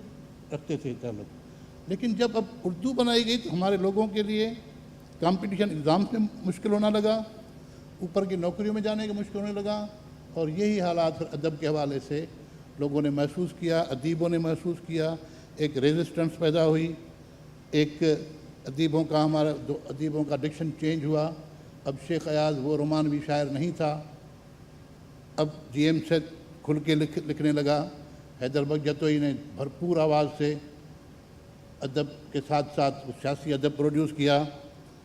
رکھتے تھے تعلق۔ لیکن جب اب اردو بنائی گئی تو ہمارے لوگوں کے لیے کمپٹیشن ایگزامس میں مشکل ہونا لگا، اوپر کی نوکریوں میں جانے کا مشکل ہونے لگا، اور یہی حالات پھر ادب کے حوالے سے لوگوں نے محسوس کیا، ادیبوں نے محسوس کیا، ایک ریزسٹنس پیدا ہوئی، ایک ادیبوں کا ہمارا ادیبوں کا ڈکشن چینج ہوا۔ اب شیخ ایاز وہ رومانوی شاعر نہیں تھا، اب جی ایم سے کھل کے لکھنے لگا۔ حیدر بخش جتوئی نے بھرپور آواز سے ادب کے ساتھ ساتھ سیاسی ادب پروڈیوس کیا،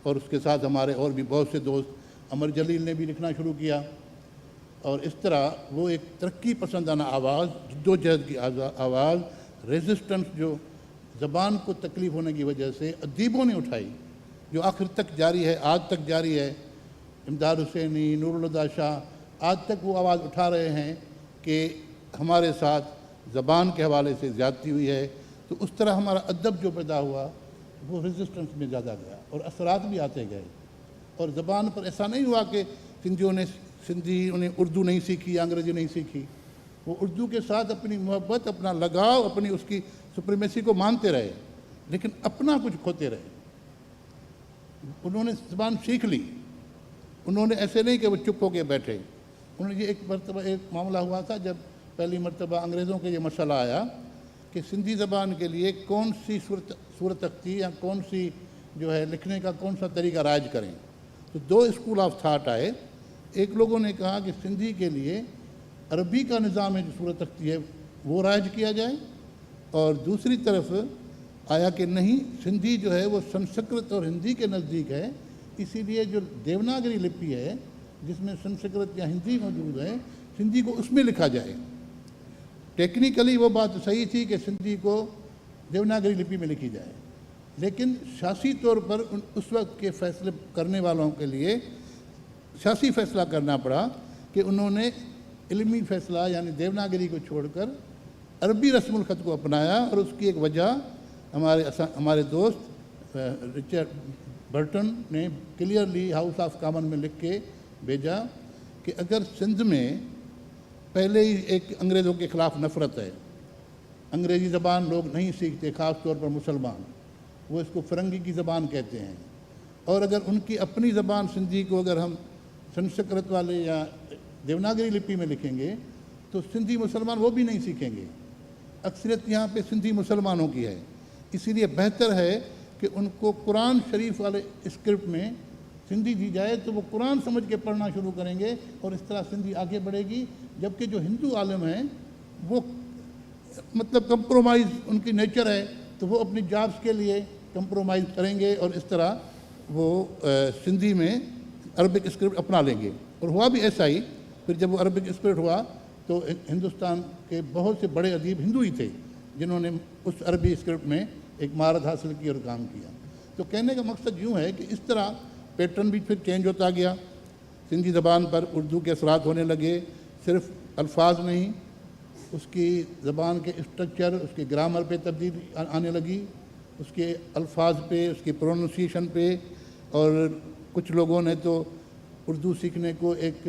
اور اس کے ساتھ ہمارے اور بھی بہت سے دوست، عمر جلیل نے بھی لکھنا شروع کیا، اور اس طرح وہ ایک ترقی پسندانہ آواز، جدوجہد کی آواز، ریزسٹنس جو زبان کو تکلیف ہونے کی وجہ سے ادیبوں نے اٹھائی، جو آخر تک جاری ہے، آج تک جاری ہے۔ امداد حسینی، نور الہدیٰ شاہ آج تک وہ آواز اٹھا رہے ہیں کہ ہمارے ساتھ زبان کے حوالے سے زیادتی ہوئی ہے۔ تو اس طرح ہمارا ادب جو پیدا ہوا وہ ریزسٹنس میں زیادہ گیا، اور اثرات بھی آتے گئے، اور زبان پر ایسا نہیں ہوا کہ سندھی انہیں اردو نہیں سیکھی یا انگریزی نہیں سیکھی، وہ اردو کے ساتھ اپنی محبت، اپنا لگاؤ، اپنی اس کی سپریمیسی کو مانتے رہے، لیکن اپنا کچھ کھوتے رہے۔ انہوں نے زبان سیکھ لی، انہوں نے ایسے نہیں کہ وہ چپ ہو کے بیٹھے۔ انہوں نے یہ ایک مرتبہ ایک معاملہ ہوا تھا جب پہلی مرتبہ انگریزوں کے یہ مسئلہ آیا کہ سندھی زبان کے لیے کون سی صورت تختی یا کون سی جو ہے لکھنے کا کون سا طریقہ رائج کریں، تو دو اسکول آف تھاٹ آئے۔ ایک لوگوں نے کہا کہ سندھی کے لیے عربی کا نظام ہے جو صورت تختی ہے وہ رائج کیا جائے، اور دوسری طرف آیا کہ نہیں، سندھی جو ہے وہ سنسکرت اور ہندی کے نزدیک ہے، اسی لیے جو دیوناگری لپی ہے جس میں سنسکرت یا ہندی موجود ہے، سندھی کو اس میں لکھا جائے۔ ٹیکنیکلی وہ بات صحیح تھی کہ سندھی کو دیوناگری لپی میں لکھی جائے، لیکن سیاسی طور پر اس وقت کے فیصلے کرنے والوں کے لیے سیاسی فیصلہ کرنا پڑا کہ انہوں نے علمی فیصلہ یعنی دیوناگری کو چھوڑ کر عربی رسم الخط کو اپنایا، اور اس کی ایک وجہ ہمارے دوست رچرڈ برٹن نے کلیئرلی ہاؤس آف کامن میں لکھ کے بھیجا کہ اگر سندھ میں پہلے ہی ایک انگریزوں کے خلاف نفرت ہے، انگریزی زبان لوگ نہیں سیکھتے، خاص طور پر مسلمان، وہ اس کو فرنگی کی زبان کہتے ہیں، اور اگر ان کی اپنی زبان سندھی کو اگر ہم سنسکرت والے یا دیوناگری لپی میں لکھیں گے تو سندھی مسلمان وہ بھی نہیں سیکھیں گے۔ اکثریت یہاں پہ سندھی مسلمانوں کی ہے، اسی لیے بہتر ہے کہ ان کو قرآن شریف والے اسکرپٹ میں سندھی دی جائے تو وہ قرآن سمجھ کے پڑھنا شروع کریں گے، اور اس طرح سندھی آگے بڑھے گی۔ جبکہ جو ہندو عالم ہیں وہ مطلب کمپرومائز ان کی نیچر ہے، تو وہ اپنی جابس کے لیے کمپرومائز کریں گے، اور اس طرح وہ سندھی میں عربک اسکرپٹ اپنا لیں گے۔ اور ہوا بھی ایسا ہی، پھر جب وہ عربک اسکرپٹ ہوا تو ہندوستان کے بہت سے بڑے ادیب ہندو ہی تھے جنہوں نے اس عربی اسکرپٹ میں ایک مہارت حاصل کی اور کام کیا۔ تو کہنے کا مقصد یوں ہے کہ اس طرح پیٹرن بھی پھر چینج ہوتا گیا، سندھی زبان پر اردو کے اثرات ہونے لگے، صرف الفاظ نہیں، اس کی زبان کے اسٹرکچر، اس کے گرامر پہ تبدیلی آنے لگی، اس کے الفاظ پہ، اس کی پروننسیشن پہ، اور کچھ لوگوں نے تو اردو سیکھنے کو ایک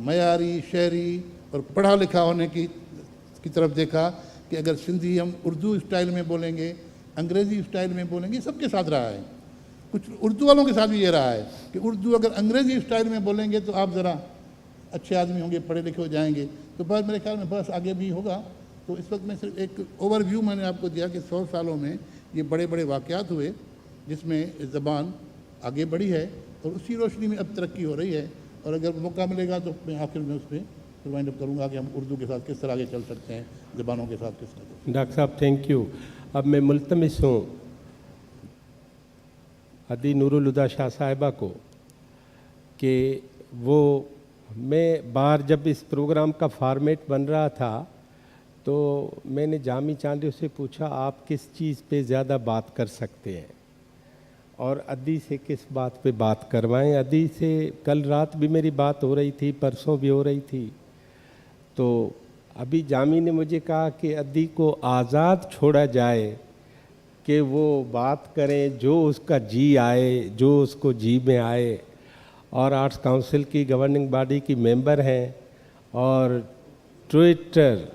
معیاری، شعری اور پڑھا لکھا ہونے کی طرف دیکھا کہ اگر سندھی ہم اردو اسٹائل میں بولیں گے، انگریزی اسٹائل میں بولیں گے، سب کے ساتھ رہا ہے، کچھ اردو والوں کے ساتھ بھی یہ رہا ہے کہ اردو اگر انگریزی اسٹائل میں بولیں گے تو آپ ذرا اچھے آدمی ہوں گے، پڑھے لکھے ہو جائیں گے، تو بس میرے خیال میں بس آگے بھی ہوگا۔ تو اس وقت میں صرف ایک اوور ویو میں نے آپ کو دیا کہ 100 سالوں میں یہ بڑے بڑے واقعات ہوئے جس میں زبان آگے بڑھی ہے، اور اسی روشنی میں اب ترقی ہو رہی ہے، اور اگر موقع ملے گا تو میں آخر میں اس پہ फिर वाइंड अप करूँगा कि हम उर्दू के साथ किस तरह आगे चल सकते हैं, ज़बानों के साथ किस तरह। डॉक्टर साहब थैंक यू। अब मैं मुल्तमिस हूँ अदी नूरुल हुदा शाह साहिबा को कि वो, मैं बाहर जब इस प्रोग्राम का फॉर्मेट बन रहा था तो मैंने जामी चांदी से पूछा आप किस चीज़ पे ज़्यादा बात कर सकते हैं और अदी से किस बात पे बात करवाएं। अदी से कल रात भी मेरी बात हो रही थी, परसों भी हो रही थी। तो अभी जामी ने मुझे कहा कि अदी को आज़ाद छोड़ा जाए कि वो बात करें जो उसका जी आए, जो उसको जी में आए। और आर्ट्स काउंसिल की गवर्निंग बॉडी की मेंबर हैं और ट्विटर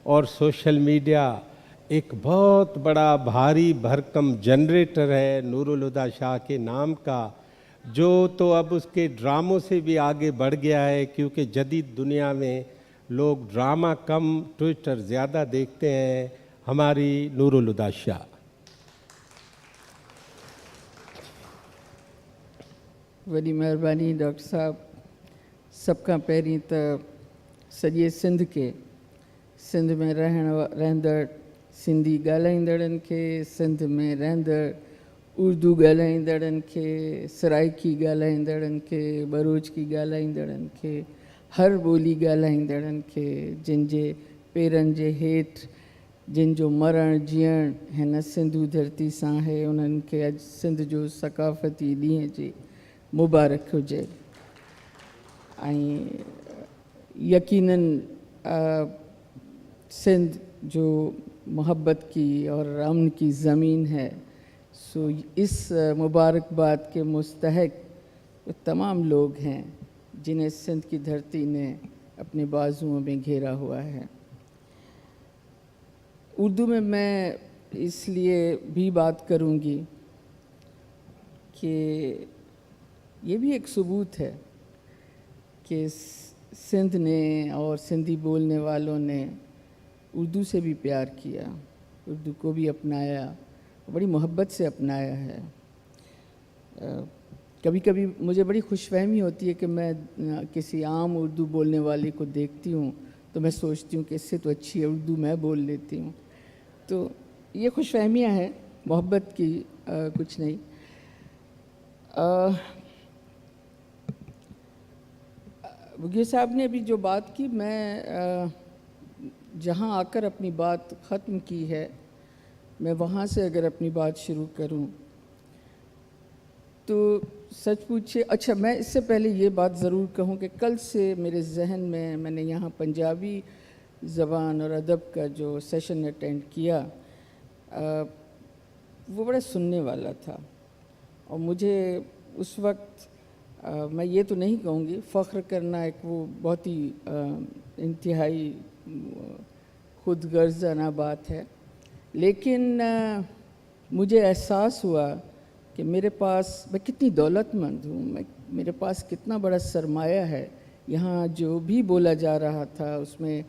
और सोशल मीडिया एक बहुत बड़ा भारी भरकम जनरेटर है नूरुल हुदा शाह के नाम का, जो तो अब उसके ड्रामों से भी आगे बढ़ गया है, क्योंकि जदीद दुनिया में लोग ड्रामा कम ट्विटर ज़्यादा देखते हैं। हमारी नूरुल हुदा शाह। वॾी महिरबानी डॉक्टर साहब। सबका पहिरीं त सॼे सिंध खे, सिंध में रहंदड़ सिंधी ॻाल्हाईंदड़नि खे, सिंध में रहंदड़ उर्दू ॻाल्हाईंदड़नि खे, सराइकी ॻाल्हाईंदड़नि खे, बरूच की ॻाल्हाईंदड़नि खे, हर ॿोली ॻाल्हाईंदड़नि खे, जिन जे पेरनि जे हेठि जिन जो मरणु जीअणु हिन सिंधू धरती सां आहे, उन्हनि खे अॼु सिंध जो सकाफ़ती ॾींहं जी मुबारक हुजे। ऐं यकीनन सिंध जो मोहब्बत की और अमन की ज़मीन है, सो इस मुबारकबाद के मुस्तहक वो तमाम लोग हैं जिन्हें सिंध की धरती ने अपने बाजुओं में घेरा हुआ है। उर्दू में मैं इसलिए भी बात करूंगी कि ये भी एक सबूत है कि सिंध ने और सिंधी बोलने वालों ने उर्दू से भी प्यार किया, उर्दू को भी अपनाया, बड़ी मोहब्बत से अपनाया है। कभी कभी मुझे बड़ी खुशफहमी होती है कि मैं किसी आम उर्दू बोलने वाले को देखती हूँ तो मैं सोचती हूँ कि इससे तो अच्छी है उर्दू मैं बोल लेती हूँ। तो ये खुशफहमियाँ हैं, मोहब्बत की कुछ नहीं। बुगिया साहब ने अभी जो बात की, मैं जहाँ आकर अपनी बात ख़त्म की है, मैं वहाँ से अगर अपनी बात शुरू करूँ तो सच पूछे, अच्छा मैं इससे पहले ये बात ज़रूर कहूँ कि कल से मेरे जहन में, मैंने यहाँ पंजाबी ज़बान और अदब का जो सेशन अटेंड किया, वो बड़ा सुनने वाला था। और मुझे उस वक्त मैं ये तो नहीं कहूँगी, फ़ख्र करना एक वो बहुत ही इंतहाई खुद गर्ज़ाना बात है, लेकिन मुझे एहसास हुआ कि मेरे पास, मैं कितनी दौलतमंद हूँ, मेरे पास कितना बड़ा सरमाया है। यहाँ जो भी बोला जा रहा था उसमें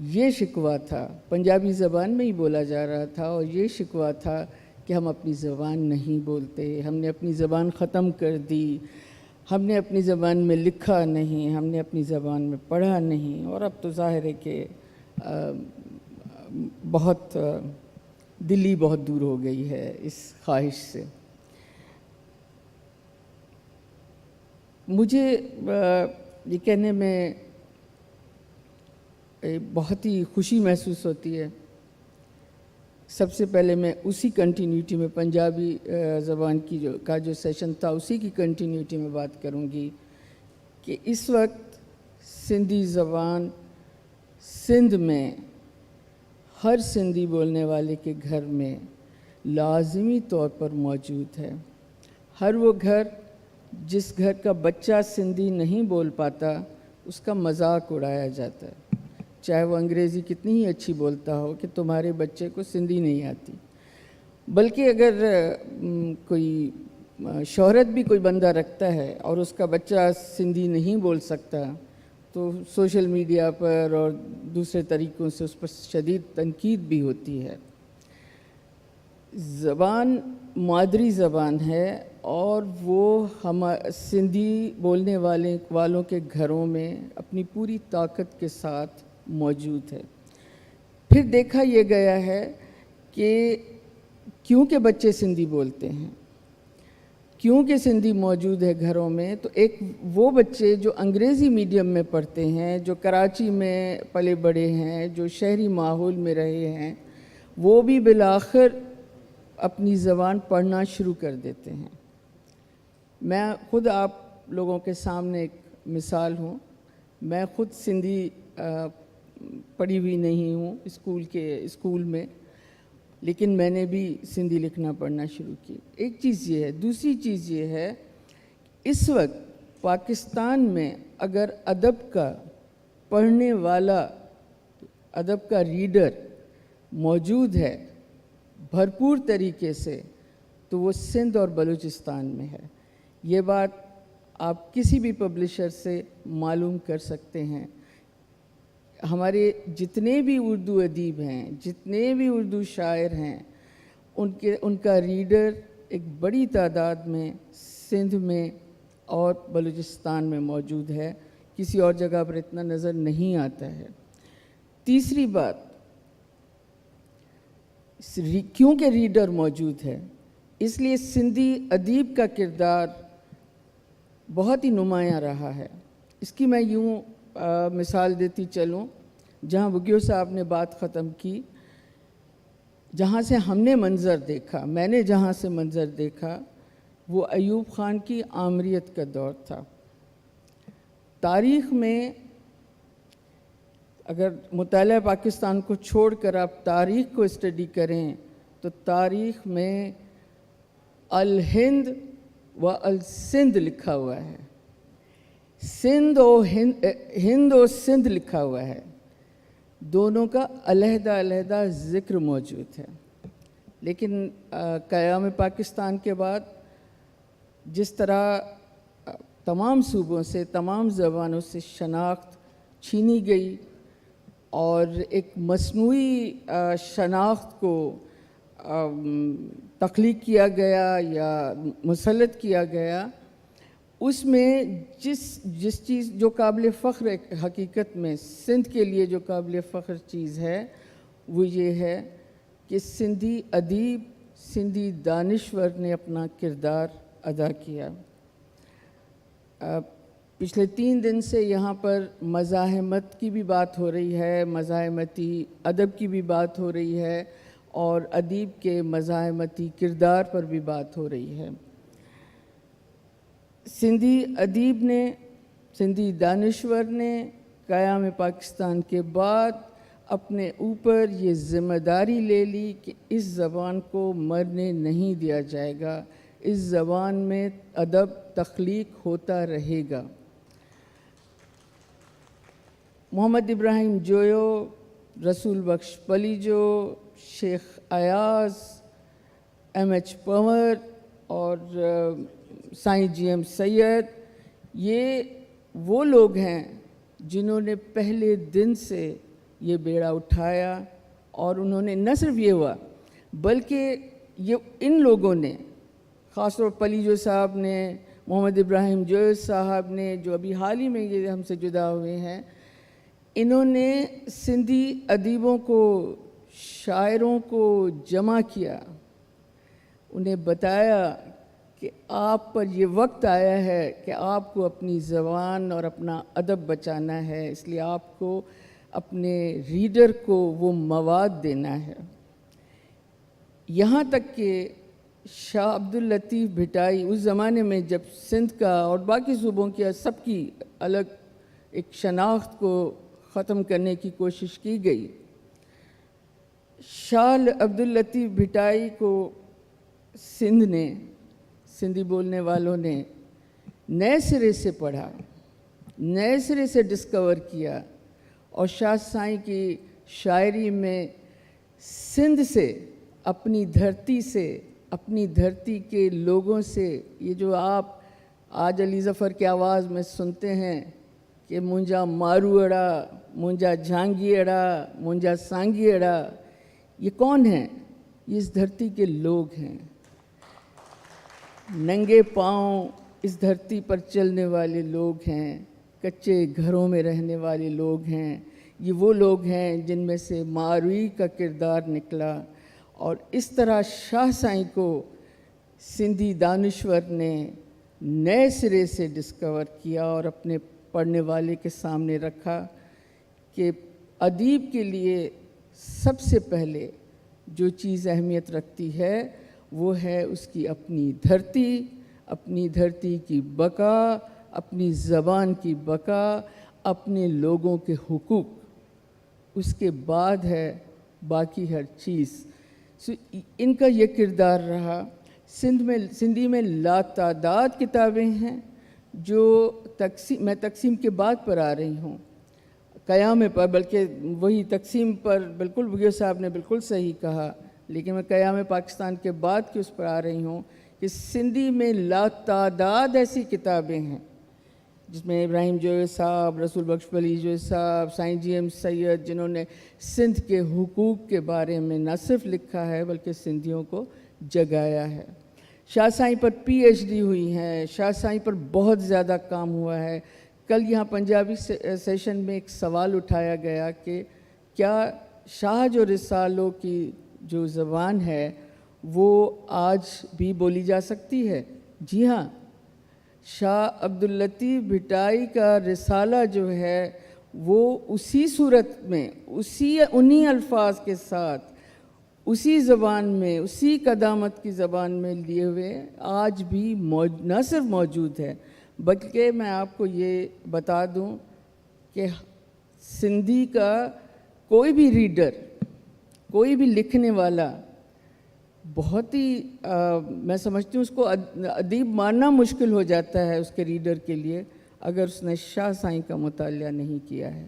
ये शिकवा था, पंजाबी ज़बान में ही बोला जा रहा था, और ये शिकवा था कि हम अपनी ज़बान नहीं बोलते, हमने अपनी ज़बान ख़त्म कर दी, हमने अपनी ज़बान में लिखा नहीं, हमने अपनी ज़बान में पढ़ा नहीं। और अब तो ज़ाहिर है कि बहुत दिल्ली बहुत दूर हो गई है इस ख्वाहिश से। मुझे ये कहने में बहुत ही खुशी महसूस होती है। सबसे पहले मैं उसी कंटिन्यूटी में पंजाबी ज़बान की जो सेशन था उसी की कंटिन्यूटी में बात करूंगी कि इस वक्त सिंधी ज़बान सिंध में हर सिंधी बोलने वाले के घर में लाज़मी तौर पर मौजूद है। हर वो घर जिस घर का बच्चा सिंधी नहीं बोल पाता उसका मजाक उड़ाया जाता है, चाहे वो अंग्रेज़ी कितनी ही अच्छी बोलता हो कि तुम्हारे बच्चे को सिंधी नहीं आती। बल्कि अगर कोई शोहरत भी कोई बंदा रखता है और उसका बच्चा सिंधी नहीं बोल सकता तो सोशल मीडिया पर और दूसरे तरीक़ों से उस पर शदीद तनकीद भी होती है। ज़बान मादरी ज़बान है اور وہ سندھی بولنے والوں کے گھروں میں اپنی پوری طاقت کے ساتھ موجود ہے۔ پھر دیکھا یہ گیا ہے کہ کیونکہ بچے سندھی بولتے ہیں، کیونکہ سندھی موجود ہے گھروں میں، تو ایک وہ بچے جو انگریزی میڈیم میں پڑھتے ہیں، جو کراچی میں پلے بڑے ہیں، جو شہری ماحول میں رہے ہیں، وہ بھی بالآخر اپنی زبان پڑھنا شروع کر دیتے ہیں۔ میں خود آپ لوگوں کے سامنے ایک مثال ہوں، میں خود سندھی پڑھی ہوئی نہیں ہوں اسکول میں، لیکن میں نے بھی سندھی لکھنا پڑھنا شروع کی۔ ایک چیز یہ ہے۔ دوسری چیز یہ ہے، اس وقت پاکستان میں اگر ادب کا پڑھنے والا، ادب کا ریڈر موجود ہے بھرپور طریقے سے، تو وہ سندھ اور بلوچستان میں ہے۔ یہ بات آپ کسی بھی پبلشر سے معلوم کر سکتے ہیں۔ ہمارے جتنے بھی اردو ادیب ہیں، جتنے بھی اردو شاعر ہیں، ان کا ریڈر ایک بڑی تعداد میں سندھ میں اور بلوچستان میں موجود ہے، کسی اور جگہ پر اتنا نظر نہیں آتا ہے۔ تیسری بات، کیونکہ ریڈر موجود ہے، اس لیے سندھی ادیب کا کردار بہت ہی نمایاں رہا ہے۔ اس کی میں یوں مثال دیتی چلوں، جہاں وگیو صاحب نے بات ختم کی، جہاں سے ہم نے منظر دیکھا، میں نے جہاں سے منظر دیکھا، وہ ایوب خان کی آمریت کا دور تھا۔ تاریخ میں اگر مطالعہ پاکستان کو چھوڑ کر آپ تاریخ کو اسٹڈی کریں تو تاریخ میں الہند و السندھ لکھا ہوا ہے، ہند و سندھ لکھا ہوا ہے، دونوں کا علیحدہ علیحدہ ذکر موجود ہے۔ لیکن قیام پاکستان کے بعد جس طرح تمام صوبوں سے، تمام زبانوں سے شناخت چھینی گئی اور ایک مصنوعی شناخت کو تخلیق کیا گیا یا مسلط کیا گیا، اس میں جس چیز جو قابل فخر حقیقت میں سندھ کے لیے جو قابل فخر چیز ہے، وہ یہ ہے کہ سندھی ادیب، سندھی دانشور نے اپنا کردار ادا کیا۔ پچھلے 3 دن سے یہاں پر مزاحمت کی بھی بات ہو رہی ہے، مزاحمتی ادب کی بھی بات ہو رہی ہے، اور ادیب کے مزاحمتی کردار پر بھی بات ہو رہی ہے۔ سندھی ادیب نے، سندھی دانشور نے قیام پاکستان کے بعد اپنے اوپر یہ ذمہ داری لے لی کہ اس زبان کو مرنے نہیں دیا جائے گا، اس زبان میں ادب تخلیق ہوتا رہے گا۔ محمد ابراہیم جویو، رسول بخش پلیجو، شیخ ایاز، MH پنور اور سائیں GM سید، یہ وہ لوگ ہیں جنہوں نے پہلے دن سے یہ بیڑا اٹھایا، اور انہوں نے نہ صرف یہ ہوا بلکہ یہ ان لوگوں نے، خاص طور پلیجو صاحب نے، محمد ابراہیم جویو صاحب نے، جو ابھی حال ہی میں یہ ہم سے جدا ہوئے ہیں، انہوں نے سندھی ادیبوں کو، شاعروں کو جمع کیا، انہیں بتایا کہ آپ پر یہ وقت آیا ہے کہ آپ کو اپنی زبان اور اپنا ادب بچانا ہے، اس لیے آپ کو اپنے ریڈر کو وہ مواد دینا ہے۔ یہاں تک کہ شاہ عبداللطیف بھٹائی اس زمانے میں جب سندھ کا اور باقی صوبوں کی سب کی الگ ایک شناخت کو ختم کرنے کی کوشش کی گئی، شاہ عبداللطیف بھٹائی کو سندھ نے، سندھی بولنے والوں نے نئے سرے سے پڑھا، نئے سرے سے ڈسکور کیا، اور شاہ سائیں کی شاعری میں سندھ سے، اپنی دھرتی سے، اپنی دھرتی کے لوگوں سے، یہ جو آپ آج علی ظفر کی آواز میں سنتے ہیں کہ منجا مارو اڑا، منجا جھانگی اڑا، منجا سانگی اڑا، یہ کون ہیں؟ یہ اس دھرتی کے لوگ ہیں۔ ننگے پاؤں اس دھرتی پر چلنے والے لوگ ہیں، کچے گھروں میں رہنے والے لوگ ہیں، یہ وہ لوگ ہیں جن میں سے ماروی کا کردار نکلا. اور اس طرح شاہ سائیں کو سندھی دانشور نے نئے سرے سے ڈسکور کیا اور اپنے پڑھنے والے کے سامنے رکھا کہ ادیب کے لیے سب سے پہلے جو چیز اہمیت رکھتی ہے وہ ہے اس کی اپنی دھرتی کی بقا، اپنی زبان کی بقا، اپنے لوگوں کے حقوق. اس کے بعد ہے باقی ہر چیز. ان کا یہ کردار رہا. سندھی میں لاتعداد کتابیں ہیں جو میں تقسیم کے بعد پر آ رہی ہوں، قیام پر، بلکہ وہی تقسیم پر بالکل بھگیو صاحب نے بالکل صحیح کہا، لیکن میں قیام پاکستان کے بعد کی اس پر آ رہی ہوں کہ سندھی میں لاتعداد ایسی کتابیں ہیں جس میں ابراہیم جوئی صاحب، رسول بخش ولی جوئی صاحب، سائیں جی ایم سید، جنہوں نے سندھ کے حقوق کے بارے میں نہ صرف لکھا ہے بلکہ سندھیوں کو جگایا ہے. شاہ سائیں پر پی ایچ ڈی ہوئی ہیں، شاہ سائیں پر بہت زیادہ کام ہوا ہے. کل یہاں پنجابی سیشن میں ایک سوال اٹھایا گیا کہ کیا شاہ جو رسالوں کی جو زبان ہے وہ آج بھی بولی جا سکتی ہے؟ جی ہاں، شاہ عبداللطیف بھٹائی کا رسالہ جو ہے وہ اسی صورت میں، انہی الفاظ کے ساتھ، اسی زبان میں، اسی قدامت کی زبان میں لیے ہوئے آج بھی نہ صرف موجود ہے بلکہ میں آپ کو یہ بتا دوں کہ سندھی کا کوئی بھی ریڈر، کوئی بھی لکھنے والا بہت ہی میں سمجھتی ہوں اس کو ادیب ماننا مشکل ہو جاتا ہے اس کے ریڈر کے لیے اگر اس نے شاہ سائیں کا مطالعہ نہیں کیا ہے.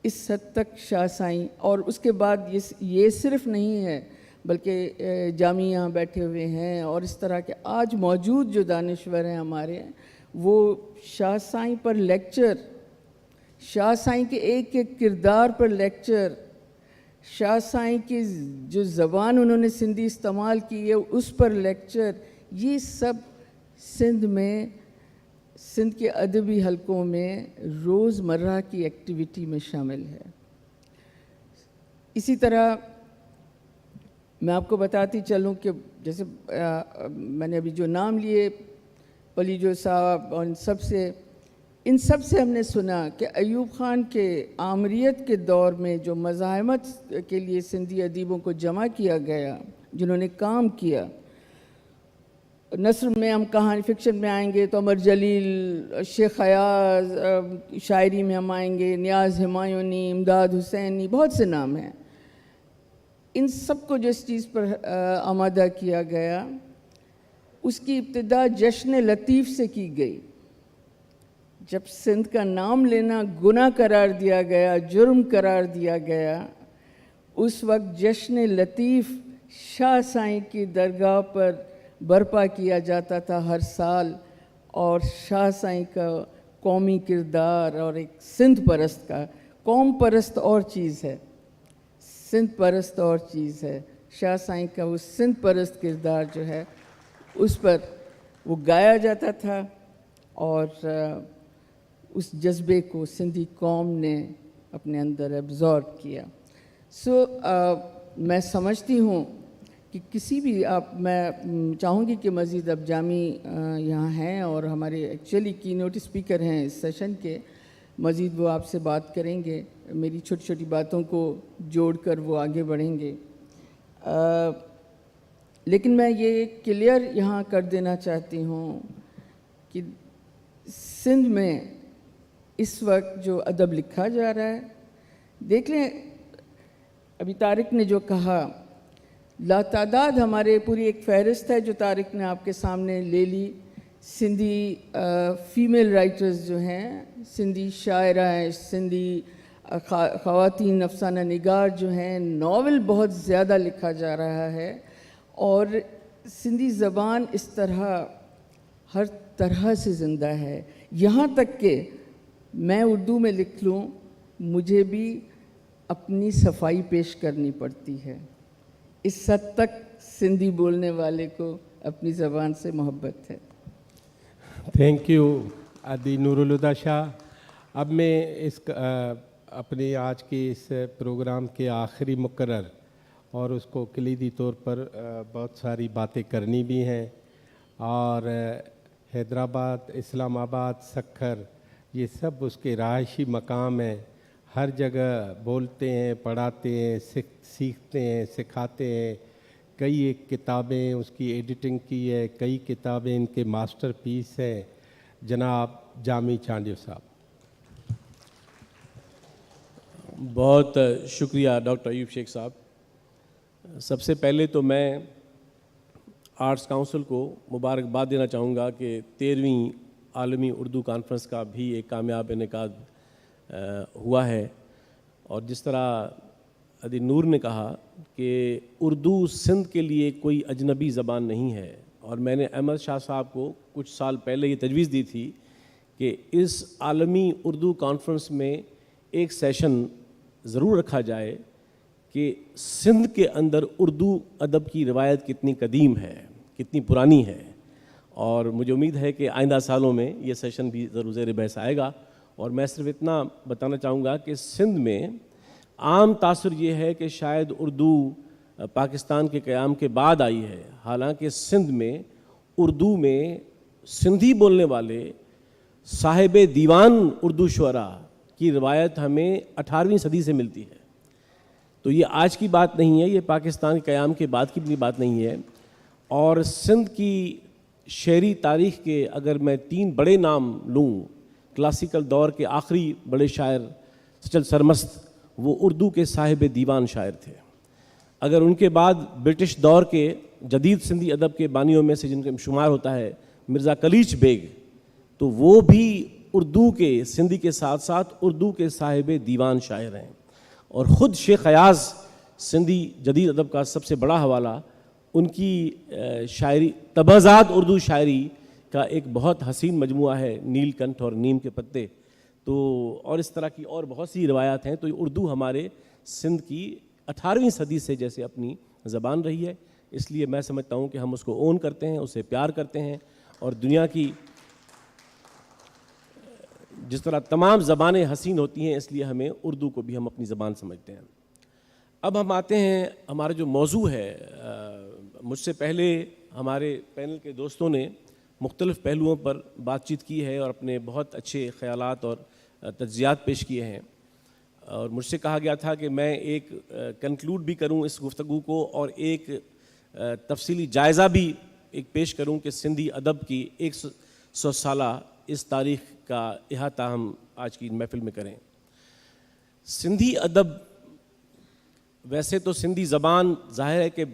اس حد تک شاہ سائیں، اور اس کے بعد یہ صرف نہیں ہے بلکہ جامی یہاں بیٹھے ہوئے ہیں اور اس طرح کے آج موجود جو دانشور ہیں ہمارے، وہ شاہ سائیں پر لیکچر، شاہ سائیں کے ایک ایک کردار پر لیکچر، شاہ سائیں کی جو زبان انہوں نے سندھی استعمال کی ہے اس پر لیکچر، یہ سب سندھ کے ادبی حلقوں میں روز مرہ کی ایکٹیویٹی میں شامل ہے. اسی طرح میں آپ کو بتاتی چلوں کہ جیسے میں نے ابھی جو نام لیے، ولی جو صاحب، اور ان سب سے ہم نے سنا کہ ایوب خان کے آمریت کے دور میں جو مزاحمت کے لیے سندھی ادیبوں کو جمع کیا گیا، جنہوں نے کام کیا، نثر میں ہم کہانی فکشن میں آئیں گے تو عمر جلیل، شیخ ایاز، شاعری میں ہم آئیں گے نیاز ہمایونی، امداد حسینی، بہت سے نام ہیں. ان سب کو جس چیز پر آمادہ کیا گیا اس کی ابتدا جشن لطیف سے کی گئی. جب سندھ کا نام لینا گناہ قرار دیا گیا، جرم قرار دیا گیا، اس وقت جشن لطیف شاہ سائیں کی درگاہ پر برپا کیا جاتا تھا ہر سال. اور شاہ سائیں کا قومی کردار اور ایک سندھ پرست کا، قوم پرست اور چیز ہے، سندھ پرست اور چیز ہے، شاہ سائیں کا وہ سندھ پرست کردار جو ہے اس پر وہ گایا جاتا تھا اور اس جذبے کو سندھی قوم نے اپنے اندر ایبزارب کیا. میں سمجھتی ہوں کہ کسی بھی میں چاہوں گی کہ مزید اب جامی یہاں ہیں اور ہمارے ایکچولی کی نوٹ اسپیکر ہیں اس سیشن کے، مزید وہ آپ سے بات کریں گے، میری چھوٹی چھوٹی باتوں کو جوڑ کر وہ آگے بڑھیں گے. لیکن میں یہ کلیئر یہاں کر دینا چاہتی ہوں کہ سندھ میں اس وقت جو ادب لکھا جا رہا ہے، دیکھ لیں ابھی طارق نے جو کہا، لاتعداد ہمارے پوری ایک فہرست ہے جو طارق نے آپ کے سامنے لے لی. سندھی فیمیل رائٹرز جو ہیں، سندھی شاعرہ ہیں، سندھی خواتین افسانہ نگار جو ہیں، ناول بہت زیادہ لکھا جا رہا ہے اور سندھی زبان اس طرح ہر طرح سے زندہ ہے. یہاں تک کہ میں اردو میں لکھ لوں مجھے بھی اپنی صفائی پیش کرنی پڑتی ہے. اس حد تک سندھی بولنے والے کو अपनी ज़बान से मोहब्बत है। थैंक यू आदि नूरुल हुदा शाह। अब मैं अपने आज के इस प्रोग्राम के आखिरी मुकर्रर और उसको कलीदी तौर पर बहुत सारी बातें करनी भी हैं, और हैदराबाद, इस्लामाबाद, सक्खर, ये सब उसके रहायशी मकाम हैं। हर जगह बोलते हैं, पढ़ाते हैं, सीखते हैं, सिखाते हैं। कई एक किताबें उसकी एडिटिंग की है, कई किताबें इनके मास्टरपीस हैं। जनाब जामी चांडियो साहब। बहुत शुक्रिया डॉक्टर अयूब शेख साहब। सबसे पहले तो मैं आर्ट्स काउंसिल को मुबारकबाद देना चाहूँगा कि 13वीं आलमी उर्दू कॉन्फ्रेंस का भी एक कामयाब इनेकाद हुआ है। और जिस तरह अदी नूर ने कहा कि उर्दू सिंध के लिए कोई अजनबी ज़बान नहीं है, और मैंने अहमद शाह साहब को कुछ साल पहले ये तजवीज़ दी थी कि इस आलमी उर्दू कॉन्फ्रेंस में एक सेशन ज़रूर रखा जाए कि सिंध के अंदर उर्दू अदब की रिवायत कितनी कदीम है, कितनी पुरानी है। और मुझे उम्मीद है कि आइंदा सालों में ये सेशन भी ज़रूर ज़ेर बहस आएगा। और मैं सिर्फ इतना बताना चाहूँगा कि सिंध में आम तासुर ये है कि शायद उर्दू पाकिस्तान के क़याम के बाद आई है, हालांकि सिंध में उर्दू में सिंधी बोलने वाले साहिब दीवान उर्दू शुअरा की रिवायत हमें 18वीं सदी से मिलती है। तो ये आज की बात नहीं है, ये पाकिस्तान के क़याम के बाद की भी बात नहीं है। और सिंध की शेरी तारीख़ के अगर मैं 3 बड़े नाम लूँ, क्लासिकल दौर के आखिरी बड़े शायर सचल सरमस्त, वो उर्दू के साहिब दीवान शायर थे। अगर उनके बाद ब्रिटिश दौर के जदीद सिंधी अदब के बानियों में से जिनका शुमार होता है मिर्ज़ा कलीच बेग, तो वो भी उर्दू के सिंधी के साथ साथ उर्दू के साहिब दीवान शायर हैं। और ख़ुद शेख अयाज़ सिंधी जदीद अदब का सबसे बड़ा हवाला उनकी शायरी तबज़ात उर्दू शायरी का एक बहुत हसीन मजमुआ है, नीलकंठ और नीम के पत्ते। तो और इस तरह की और बहुत सी रिवायात हैं। तो उर्दू हमारे सिंध की 18वीं सदी से जैसे अपनी ज़बान रही है, इसलिए मैं समझता हूँ कि हम उसको ओन करते हैं, उसे प्यार करते हैं। और दुनिया की जिस तरह तमाम ज़बानें हसीन होती हैं, इसलिए हमें उर्दू को भी हम अपनी ज़बान समझते हैं। अब हम आते हैं, हमारा जो मौजू है, मुझसे पहले हमारे पैनल के दोस्तों ने मुख्तलिफ़ पहलुओं पर बातचीत की है और अपने बहुत अच्छे ख़यालात और तज्ज़ियात पेश किए हैं। और मुझसे कहा गया था कि मैं एक कंक्लूड भी करूं इस गुफ्तगू को और एक तफसीली जायज़ा भी एक पेश करूं कि सिंधी अदब की 100 साला इस तारीख़ का इहाता हम आज की महफ़िल में करें। सिंधी अदब, वैसे तो सिंधी ज़बान ज़ाहिर है कि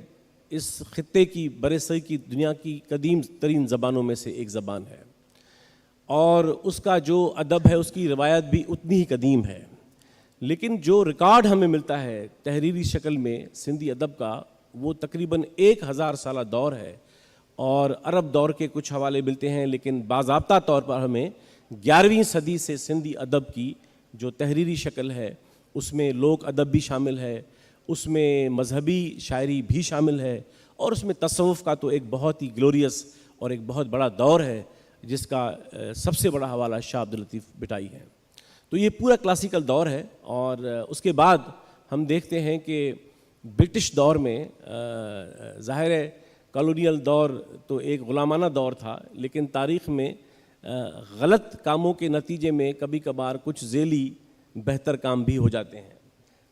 इस ख़ित्ते की बरसरी की दुनिया की कदीम तरीन ज़बानों में से एक ज़बान है, और उसका जो अदब है उसकी रिवायत भी उतनी ही कदीम है। लेकिन जो रिकॉर्ड हमें मिलता है तहरीरी शक्ल में सिंधी अदब का, वो तकरीबन 1000 साला दौर है। और अरब दौर के कुछ हवाले मिलते हैं, लेकिन बाज़ाब्ता तौर पर हमें 11वीं सदी से सिंधी अदब की जो तहरीरी शक्ल है उसमें लोक अदब भी शामिल है, उसमें मजहबी शायरी भी शामिल है, और उसमें तसव्वुफ़ का तो एक बहुत ही ग्लोरियस और एक बहुत बड़ा दौर है जिसका सबसे बड़ा हवाला शाह अब्दुल लतीफ़ बिटाई है। तो ये पूरा क्लासिकल दौर है। और उसके बाद हम देखते हैं कि ब्रिटिश दौर में ज़ाहिर है कॉलोनियल दौर तो एक ग़ुलामाना दौर था, लेकिन तारीख़ में गलत कामों के नतीजे में कभी कभार कुछ ज़ेली बेहतर काम भी हो जाते हैं।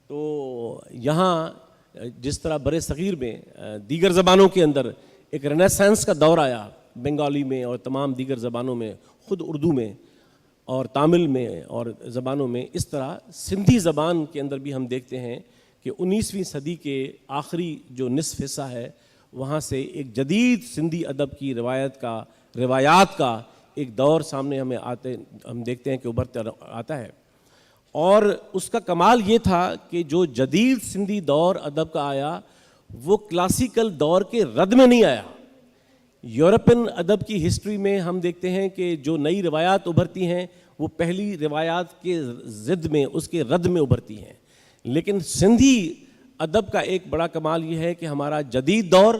तो यहाँ जिस तरह बरे सग़ीर में दीगर ज़बानों के अंदर एक रेनेसांस का दौर आया, बंगाली में और तमाम दीगर ज़बानों में, ख़ुद उर्दू में और तामिल में और ज़बानों में, इस तरह सिंधी ज़बान के अंदर भी हम देखते हैं कि 19वीं सदी के आखिरी जो निसफ हिस्सा है वहाँ से एक जदीद सिंधी अदब की रिवायात का एक दौर सामने हम देखते हैं कि उभरते आता है। और उसका कमाल ये था कि जो जदीद सिंधी दौर अदब का आया वो क्लासिकल दौर के रद में नहीं आया। यूरोपियन अदब की हिस्ट्री में हम देखते हैं कि जो नई रिवायात उभरती हैं वो पहली रिवायात के ज़िद में, उसके रद में उभरती हैं। लेकिन सिंधी अदब का एक बड़ा कमाल ये है कि हमारा जदीद दौर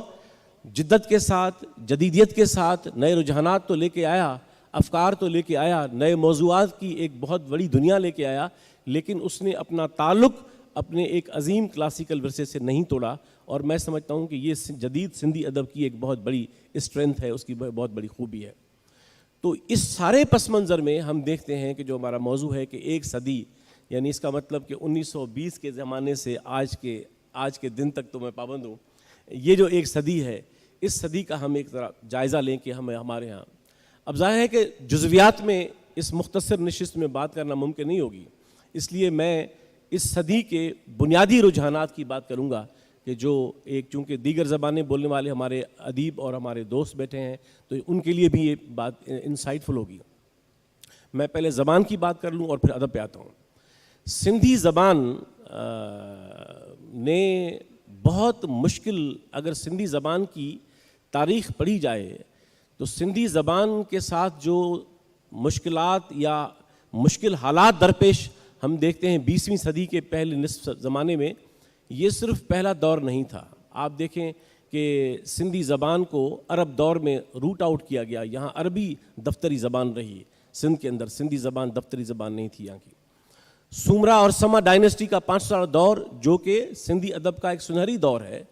جدت کے ساتھ، جدیدیت کے ساتھ نئے رجحانات تو لے کے آیا، افکار تو لے کے آیا، نئے موضوعات کی ایک بہت بڑی دنیا لے کے آیا، لیکن اس نے اپنا تعلق اپنے ایک عظیم کلاسیکل ورثے سے نہیں توڑا. اور میں سمجھتا ہوں کہ یہ جدید سندھی ادب کی ایک بہت بڑی اسٹرینتھ ہے، اس کی بہت بڑی خوبی ہے. تو اس سارے پس منظر میں ہم دیکھتے ہیں کہ جو ہمارا موضوع ہے کہ ایک صدی، یعنی اس کا مطلب کہ 1920 کے زمانے سے آج کے دن تک تو میں پابند ہوں. یہ جو ایک صدی ہے، اس صدی کا ہم ایک ذرا جائزہ لیں کہ ہمارے ہاں اب ظاہر ہے کہ جزویات میں اس مختصر نشست میں بات کرنا ممکن نہیں ہوگی، اس لیے میں اس صدی کے بنیادی رجحانات کی بات کروں گا کہ جو ایک چونکہ دیگر زبانیں بولنے والے ہمارے ادیب اور ہمارے دوست بیٹھے ہیں تو ان کے لیے بھی یہ بات انسائٹ فل ہوگی. میں پہلے زبان کی بات کر لوں اور پھر ادب پہ آتا ہوں. سندھی زبان نے بہت مشکل، اگر سندھی زبان کی تاریخ پڑھی جائے تو سندھی زبان کے ساتھ جو مشکلات یا مشکل حالات درپیش ہم دیکھتے ہیں 20ویں صدی کے پہلے نصف زمانے میں، یہ صرف پہلا دور نہیں تھا. آپ دیکھیں کہ سندھی زبان کو عرب دور میں روٹ آؤٹ کیا گیا، یہاں عربی دفتری زبان رہی سندھ کے اندر، سندھی زبان دفتری زبان نہیں تھی یہاں کی. سومرا اور سما ڈائنسٹی کا 500 سالہ دور جو کہ سندھی ادب کا ایک سنہری دور ہے،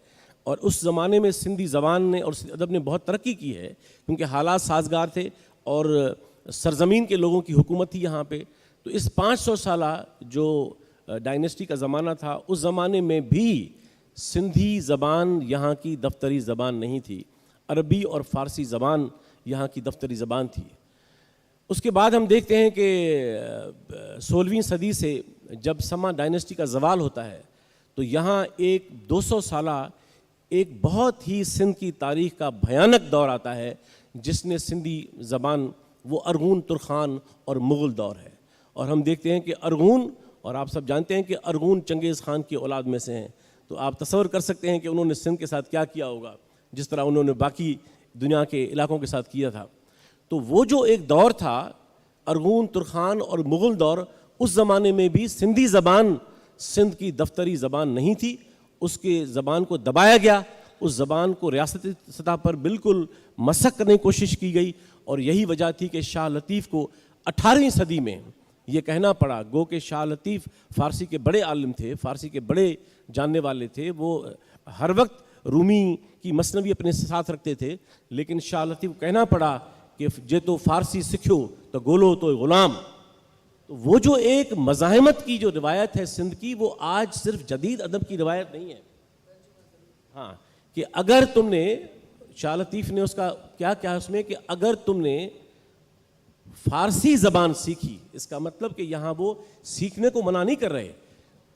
اور اس زمانے میں سندھی زبان نے اور سندھی ادب نے بہت ترقی کی ہے کیونکہ حالات سازگار تھے اور سرزمین کے لوگوں کی حکومت تھی یہاں پہ. تو اس 500 سالہ جو ڈائنسٹی کا زمانہ تھا، اس زمانے میں بھی سندھی زبان یہاں کی دفتری زبان نہیں تھی، عربی اور فارسی زبان یہاں کی دفتری زبان تھی. اس کے بعد ہم دیکھتے ہیں کہ 16ویں صدی سے جب سما ڈائنسٹی کا زوال ہوتا ہے تو یہاں ایک 200 سالہ ایک بہت ہی سندھ کی تاریخ کا بھیانک دور آتا ہے جس نے سندھی زبان، وہ ارغون، ترخان اور مغل دور ہے. اور ہم دیکھتے ہیں کہ ارغون، اور آپ سب جانتے ہیں کہ ارغون چنگیز خان کی اولاد میں سے ہیں، تو آپ تصور کر سکتے ہیں کہ انہوں نے سندھ کے ساتھ کیا کیا ہوگا جس طرح انہوں نے باقی دنیا کے علاقوں کے ساتھ کیا تھا. تو وہ جو ایک دور تھا ارغون، ترخان اور مغل دور، اس زمانے میں بھی سندھی زبان سندھ کی دفتری زبان نہیں تھی. اس کے زبان کو دبایا گیا، اس زبان کو ریاستی سطح پر بالکل مسخ کرنے کی کوشش کی گئی، اور یہی وجہ تھی کہ شاہ لطیف کو 18ویں صدی میں یہ کہنا پڑا. گو کہ شاہ لطیف فارسی کے بڑے عالم تھے، فارسی کے بڑے جاننے والے تھے، وہ ہر وقت رومی کی مثنوی اپنے ساتھ رکھتے تھے، لیکن شاہ لطیف کو کہنا پڑا کہ جے تو فارسی سکھو تو گولو تو غلام. تو وہ جو ایک مزاحمت کی جو روایت ہے سندھ کی، وہ آج صرف جدید ادب کی روایت نہیں ہے. ہاں، کہ اگر تم نے، شاہ لطیف نے اس کا کیا کیا اس میں کہ اگر تم نے فارسی زبان سیکھی، اس کا مطلب کہ یہاں وہ سیکھنے کو منع نہیں کر رہے،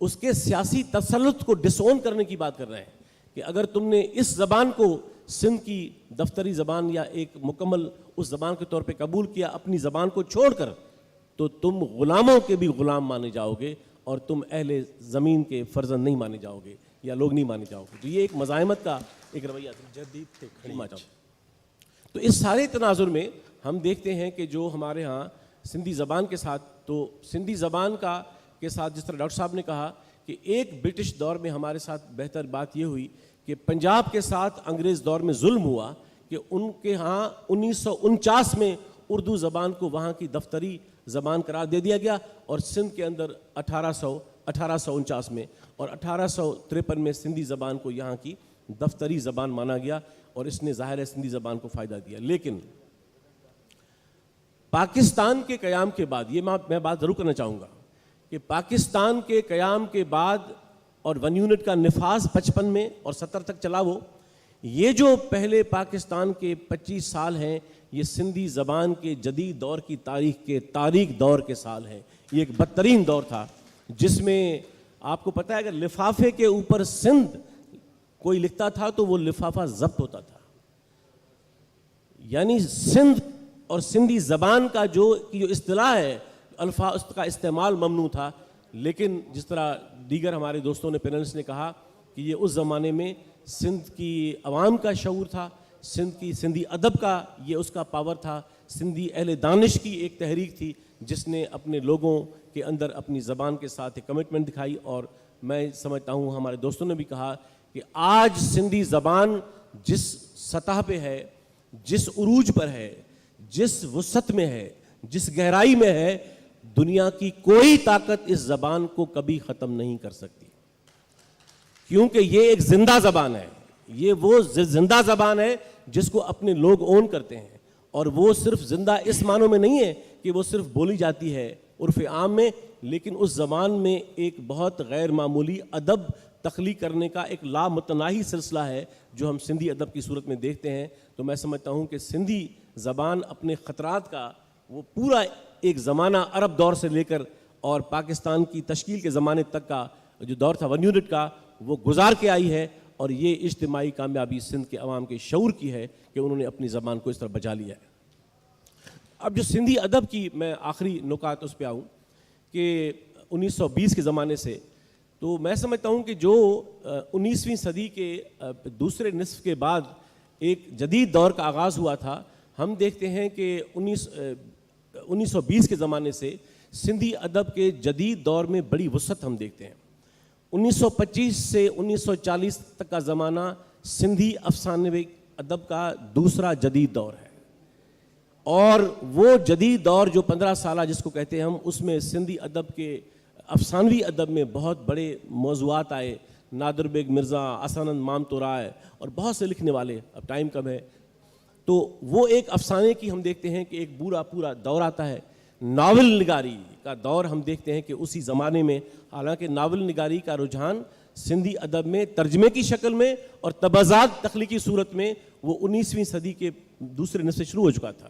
اس کے سیاسی تسلط کو ڈس اون کرنے کی بات کر رہے ہیں کہ اگر تم نے اس زبان کو سندھ کی دفتری زبان یا ایک مکمل اس زبان کے طور پہ قبول کیا اپنی زبان کو چھوڑ کر، تو تم غلاموں کے بھی غلام مانے جاؤ گے اور تم اہل زمین کے فرزند نہیں مانے جاؤ گے یا لوگ نہیں مانے جاؤ گے. تو یہ ایک مزاحمت کا ایک رویہ جدید تھے. تو اس سارے تناظر میں ہم دیکھتے ہیں کہ جو ہمارے ہاں سندھی زبان کے ساتھ، تو سندھی زبان کا کے ساتھ جس طرح ڈاکٹر صاحب نے کہا کہ ایک برٹش دور میں ہمارے ساتھ بہتر بات یہ ہوئی کہ پنجاب کے ساتھ انگریز دور میں ظلم ہوا کہ ان کے ہاں 1949 میں اردو زبان کو وہاں کی دفتری زبان قرار دے دیا گیا، اور سندھ کے اندر 1849 میں اور 1853 میں سندھی زبان کو یہاں کی دفتری زبان مانا گیا، اور اس نے ظاہر ہے سندھی زبان کو فائدہ دیا. لیکن پاکستان کے قیام کے بعد، یہ میں بات ضرور کرنا چاہوں گا کہ پاکستان کے قیام کے بعد اور 1 یونٹ کا نفاذ 55 میں اور 70 تک چلا، وہ یہ جو پہلے پاکستان کے 25 سال ہیں یہ سندھی زبان کے جدید دور کی تاریخ کے تاریخ دور کے سال ہیں. یہ ایک بدترین دور تھا جس میں آپ کو پتہ ہے اگر لفافے کے اوپر سندھ کوئی لکھتا تھا تو وہ لفافہ ضبط ہوتا تھا. یعنی سندھ اور سندھی زبان کا جو اصطلاح ہے، الفاظ کا استعمال ممنوع تھا. لیکن جس طرح دیگر ہمارے دوستوں نے پینلسٹ نے کہا کہ یہ اس زمانے میں سندھ کی عوام کا شعور تھا، سندھی ادب کا یہ اس کا پاور تھا، سندھی اہل دانش کی ایک تحریک تھی جس نے اپنے لوگوں کے اندر اپنی زبان کے ساتھ ایک کمٹمنٹ دکھائی. اور میں سمجھتا ہوں ہمارے دوستوں نے بھی کہا کہ آج سندھی زبان جس سطح پہ ہے، جس عروج پر ہے، جس وسعت میں ہے، جس گہرائی میں ہے، دنیا کی کوئی طاقت اس زبان کو کبھی ختم نہیں کر سکتی، کیونکہ یہ ایک زندہ زبان ہے. یہ وہ زندہ زبان ہے جس کو اپنے لوگ اون کرتے ہیں، اور وہ صرف زندہ اس معنوں میں نہیں ہے کہ وہ صرف بولی جاتی ہے عرف عام میں، لیکن اس زبان میں ایک بہت غیر معمولی ادب تخلیق کرنے کا ایک لامتناہی سلسلہ ہے جو ہم سندھی ادب کی صورت میں دیکھتے ہیں. تو میں سمجھتا ہوں کہ سندھی زبان اپنے خطرات کا وہ پورا ایک زمانہ عرب دور سے لے کر اور پاکستان کی تشکیل کے زمانے تک کا جو دور تھا 1 یونٹ کا، وہ گزار کے آئی ہے، اور یہ اجتماعی کامیابی سندھ کے عوام کے شعور کی ہے کہ انہوں نے اپنی زبان کو اس طرح بچا لیا ہے. اب جو سندھی ادب کی میں آخری نکات اس پہ آؤں کہ 1920 کے زمانے سے، تو میں سمجھتا ہوں کہ جو 19ویں صدی کے دوسرے نصف کے بعد ایک جدید دور کا آغاز ہوا تھا، ہم دیکھتے ہیں کہ 1920 کے زمانے سے سندھی ادب کے جدید دور میں بڑی وسعت ہم دیکھتے ہیں. 1925 سے 1940 تک کا زمانہ سندھی افسانوی ادب کا دوسرا جدید دور ہے، اور وہ جدید دور جو 15 سالہ جس کو کہتے ہیں ہم، اس میں سندھی ادب کے افسانوی ادب میں بہت بڑے موضوعات آئے. نادر بیگ مرزا، آسانند مامتو رائے اور بہت سے لکھنے والے، اب ٹائم کم ہے. تو وہ ایک افسانے کی ہم دیکھتے ہیں کہ ایک پورا دور آتا ہے. ناول نگاری کا دور ہم دیکھتے ہیں کہ اسی زمانے میں، حالانکہ ناول نگاری کا رجحان سندھی ادب میں ترجمے کی شکل میں اور تبازات تخلیقی صورت میں وہ 19ویں صدی کے دوسرے نصف سے شروع ہو چکا تھا.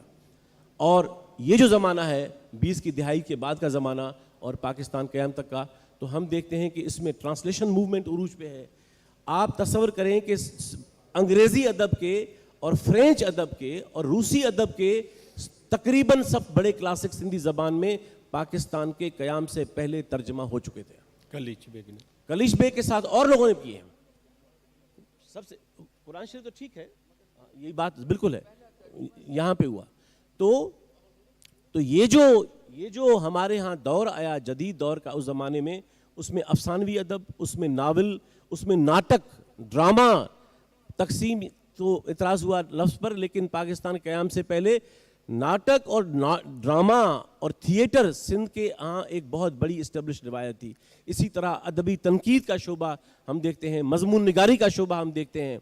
اور یہ جو زمانہ ہے 20 کی دہائی کے بعد کا زمانہ اور پاکستان قیام تک کا، تو ہم دیکھتے ہیں کہ اس میں ٹرانسلیشن موومنٹ عروج پہ ہے. آپ تصور کریں کہ انگریزی ادب کے اور فرینچ ادب کے اور روسی ادب کے تقریباً سب بڑے کلاسک سندھی زبان میں پاکستان کے قیام سے پہلے ترجمہ ہو چکے تھے. کلیش بیگ کے ساتھ اور لوگوں نے کیے ہیں. سب سے قرآن شریف تو ٹھیک ہے، یہی بات بالکل ہے، یہاں پہ ہوا. تو یہ جو ہمارے ہاں دور آیا جدید دور کا اس زمانے میں، اس میں افسانوی ادب، اس میں ناول، اس میں ناٹک، ڈرامہ. تقسیم تو اعتراض ہوا لفظ پر، لیکن پاکستان قیام سے پہلے ناٹک اور ڈرامہ اور تھیٹر سندھ کے ہاں ایک بہت بڑی اسٹیبلش روایت تھی. اسی طرح ادبی تنقید کا شعبہ ہم دیکھتے ہیں، مضمون نگاری کا شعبہ ہم دیکھتے ہیں.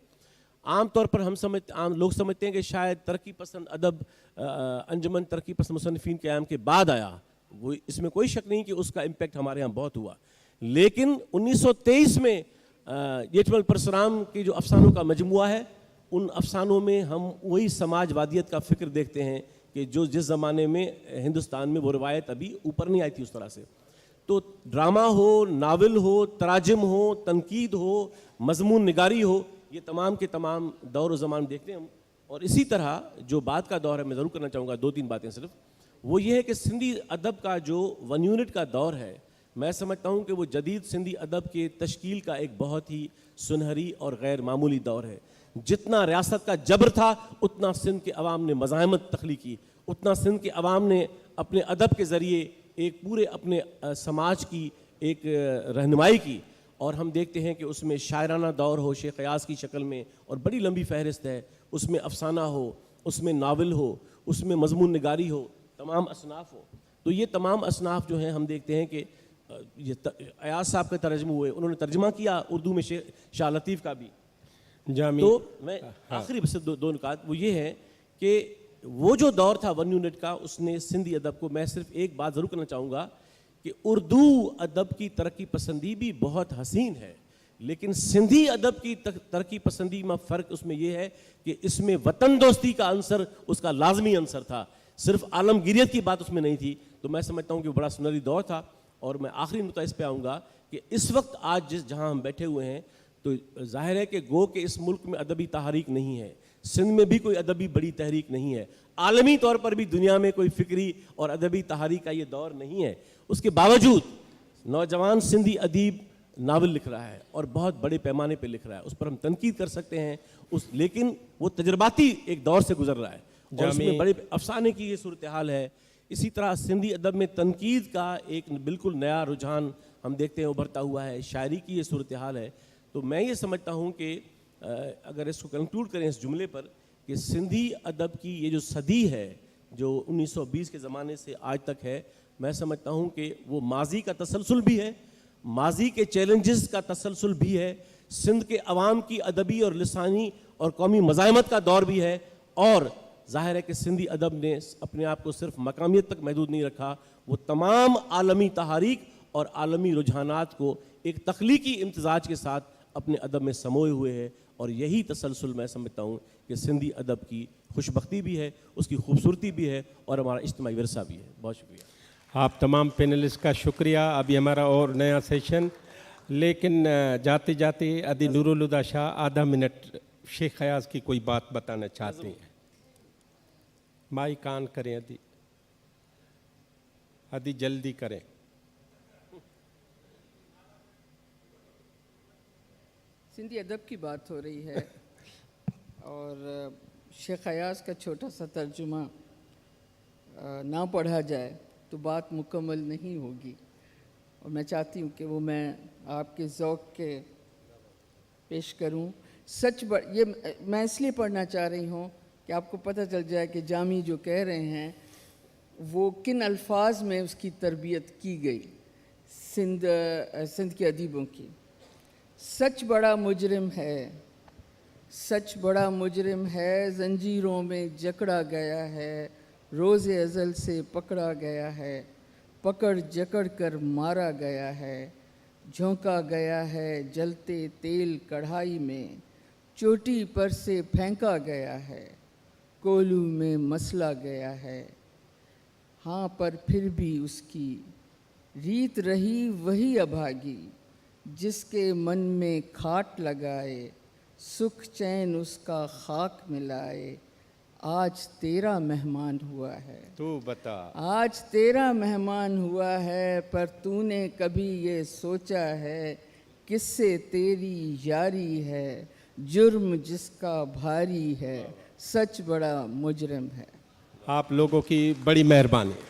عام طور پر عام لوگ سمجھتے ہیں کہ شاید ترقی پسند ادب انجمن ترقی پسند مصنفین قیام کے بعد آیا. وہ اس میں کوئی شک نہیں کہ اس کا امپیکٹ ہمارے ہاں بہت ہوا. لیکن 1923 میں جیٹمل پرسرام کی جو افسانوں کا مجموعہ ہے، ان افسانوں میں ہم وہی سماج وادیت کا فکر دیکھتے ہیں کہ جو جس زمانے میں ہندوستان میں وہ روایت ابھی اوپر نہیں آئی تھی اس طرح سے. تو ڈرامہ ہو، ناول ہو، تراجم ہو، تنقید ہو، مضمون نگاری ہو، یہ تمام کے تمام دور و زمان دیکھتے ہیں ہم. اور اسی طرح جو بات کا دور ہے، میں ضرور کرنا چاہوں گا 2-3 باتیں صرف، وہ یہ ہے کہ سندھی ادب کا جو 1 یونٹ کا دور ہے، میں سمجھتا ہوں کہ وہ جدید سندھی ادب کے تشکیل کا ایک بہت ہی سنہری اور غیر معمولی دور ہے. جتنا ریاست کا جبر تھا، اتنا سندھ کے عوام نے مزاحمت تخلیق کی، اتنا سندھ کے عوام نے اپنے ادب کے ذریعے ایک پورے اپنے سماج کی ایک رہنمائی کی. اور ہم دیکھتے ہیں کہ اس میں شاعرانہ دور ہو شیخ ایاز کی شکل میں، اور بڑی لمبی فہرست ہے، اس میں افسانہ ہو، اس میں ناول ہو، اس میں مضمون نگاری ہو، تمام اصناف ہو. تو یہ تمام اصناف جو ہیں ہم دیکھتے ہیں کہ یہ ایاز صاحب کے ترجمے ہوئے، انہوں نے ترجمہ کیا اردو میں شاہ لطیف کا بھی. تو میں آخری بس 2 نکات وہ یہ ہے کہ وہ جو دور تھا 1 یونٹ کا، اس نے سندھی ادب کو، میں صرف ایک بات ضرور کرنا چاہوں گا کہ اردو ادب کی ترقی پسندی بھی بہت حسین ہے، لیکن سندھی ادب کی ترقی پسندی میں فرق اس میں یہ ہے کہ اس میں وطن دوستی کا عنصر اس کا لازمی عنصر تھا، صرف عالمگیریت کی بات اس میں نہیں تھی. تو میں سمجھتا ہوں کہ وہ بڑا سنہری دور تھا. اور میں آخری نقطہ اس پہ آؤں گا کہ اس وقت آج جہاں ہم بیٹھے ہوئے ہیں، تو ظاہر ہے کہ گو کہ اس ملک میں ادبی تحریک نہیں ہے، سندھ میں بھی کوئی ادبی بڑی تحریک نہیں ہے، عالمی طور پر بھی دنیا میں کوئی فکری اور ادبی تحریک کا یہ دور نہیں ہے. اس کے باوجود نوجوان سندھی ادیب ناول لکھ رہا ہے اور بہت بڑے پیمانے پہ لکھ رہا ہے. اس پر ہم تنقید کر سکتے ہیں، لیکن وہ تجرباتی ایک دور سے گزر رہا ہے اور اس میں بڑے افسانے کی یہ صورتحال ہے. اسی طرح سندھی ادب میں تنقید کا ایک بالکل نیا رجحان ہم دیکھتے ہیں ابھرتا ہوا ہے، شاعری کی یہ صورتحال ہے. تو میں یہ سمجھتا ہوں کہ اگر اس کو کنکلوڈ کریں اس جملے پر کہ سندھی ادب کی یہ جو صدی ہے جو 1920 کے زمانے سے آج تک ہے، میں سمجھتا ہوں کہ وہ ماضی کا تسلسل بھی ہے، ماضی کے چیلنجز کا تسلسل بھی ہے، سندھ کے عوام کی ادبی اور لسانی اور قومی مزاحمت کا دور بھی ہے، اور ظاہر ہے کہ سندھی ادب نے اپنے آپ کو صرف مقامیت تک محدود نہیں رکھا، وہ تمام عالمی تحاریک اور عالمی رجحانات کو ایک تخلیقی امتزاج کے ساتھ اپنے ادب میں سموئے ہوئے ہے، اور یہی تسلسل میں سمجھتا ہوں کہ سندھی ادب کی خوشبختی بھی ہے، اس کی خوبصورتی بھی ہے، اور ہمارا اجتماعی ورثہ بھی ہے۔ بہت شکریہ۔ آپ تمام پینلسٹ کا شکریہ۔ ابھی ہمارا اور نیا سیشن، لیکن جاتے جاتے ادی نورالہدیٰ شاہ آدھا منٹ شیخ خیاز کی کوئی بات بتانا چاہتے ہیں۔ مائی کان کریں ادی جلدی کریں۔ سندھی ادب کی بات ہو رہی ہے اور شیخ ایاز کا چھوٹا سا ترجمہ نہ پڑھا جائے تو بات مکمل نہیں ہوگی، اور میں چاہتی ہوں کہ وہ میں آپ کے ذوق کے پیش کروں۔ یہ میں اس لیے پڑھنا چاہ رہی ہوں کہ آپ کو پتہ چل جائے کہ جامی جو کہہ رہے ہیں وہ کن الفاظ میں اس کی تربیت کی گئی سندھ کے ادیبوں کی۔ سچ بڑا مجرم ہے، سچ بڑا مجرم ہے، زنجیروں میں جکڑا گیا ہے، روز ازل سے پکڑا گیا ہے، پکڑ جکڑ کر مارا گیا ہے، جھونکا گیا ہے جلتے تیل کڑھائی میں، چوٹی پر سے پھینکا گیا ہے، کولو میں مسلا گیا ہے، ہاں پر پھر بھی اس کی ریت رہی وہی ابھاگی، جس کے من میں کھاٹ لگائے، سکھ چین اس کا خاک ملائے، آج تیرا مہمان ہوا ہے، تو بتا آج تیرا مہمان ہوا ہے، پر تو نے کبھی یہ سوچا ہے کس سے تیری یاری ہے، جرم جس کا بھاری ہے، سچ بڑا مجرم ہے۔ آپ لوگوں کی بڑی مہربانی۔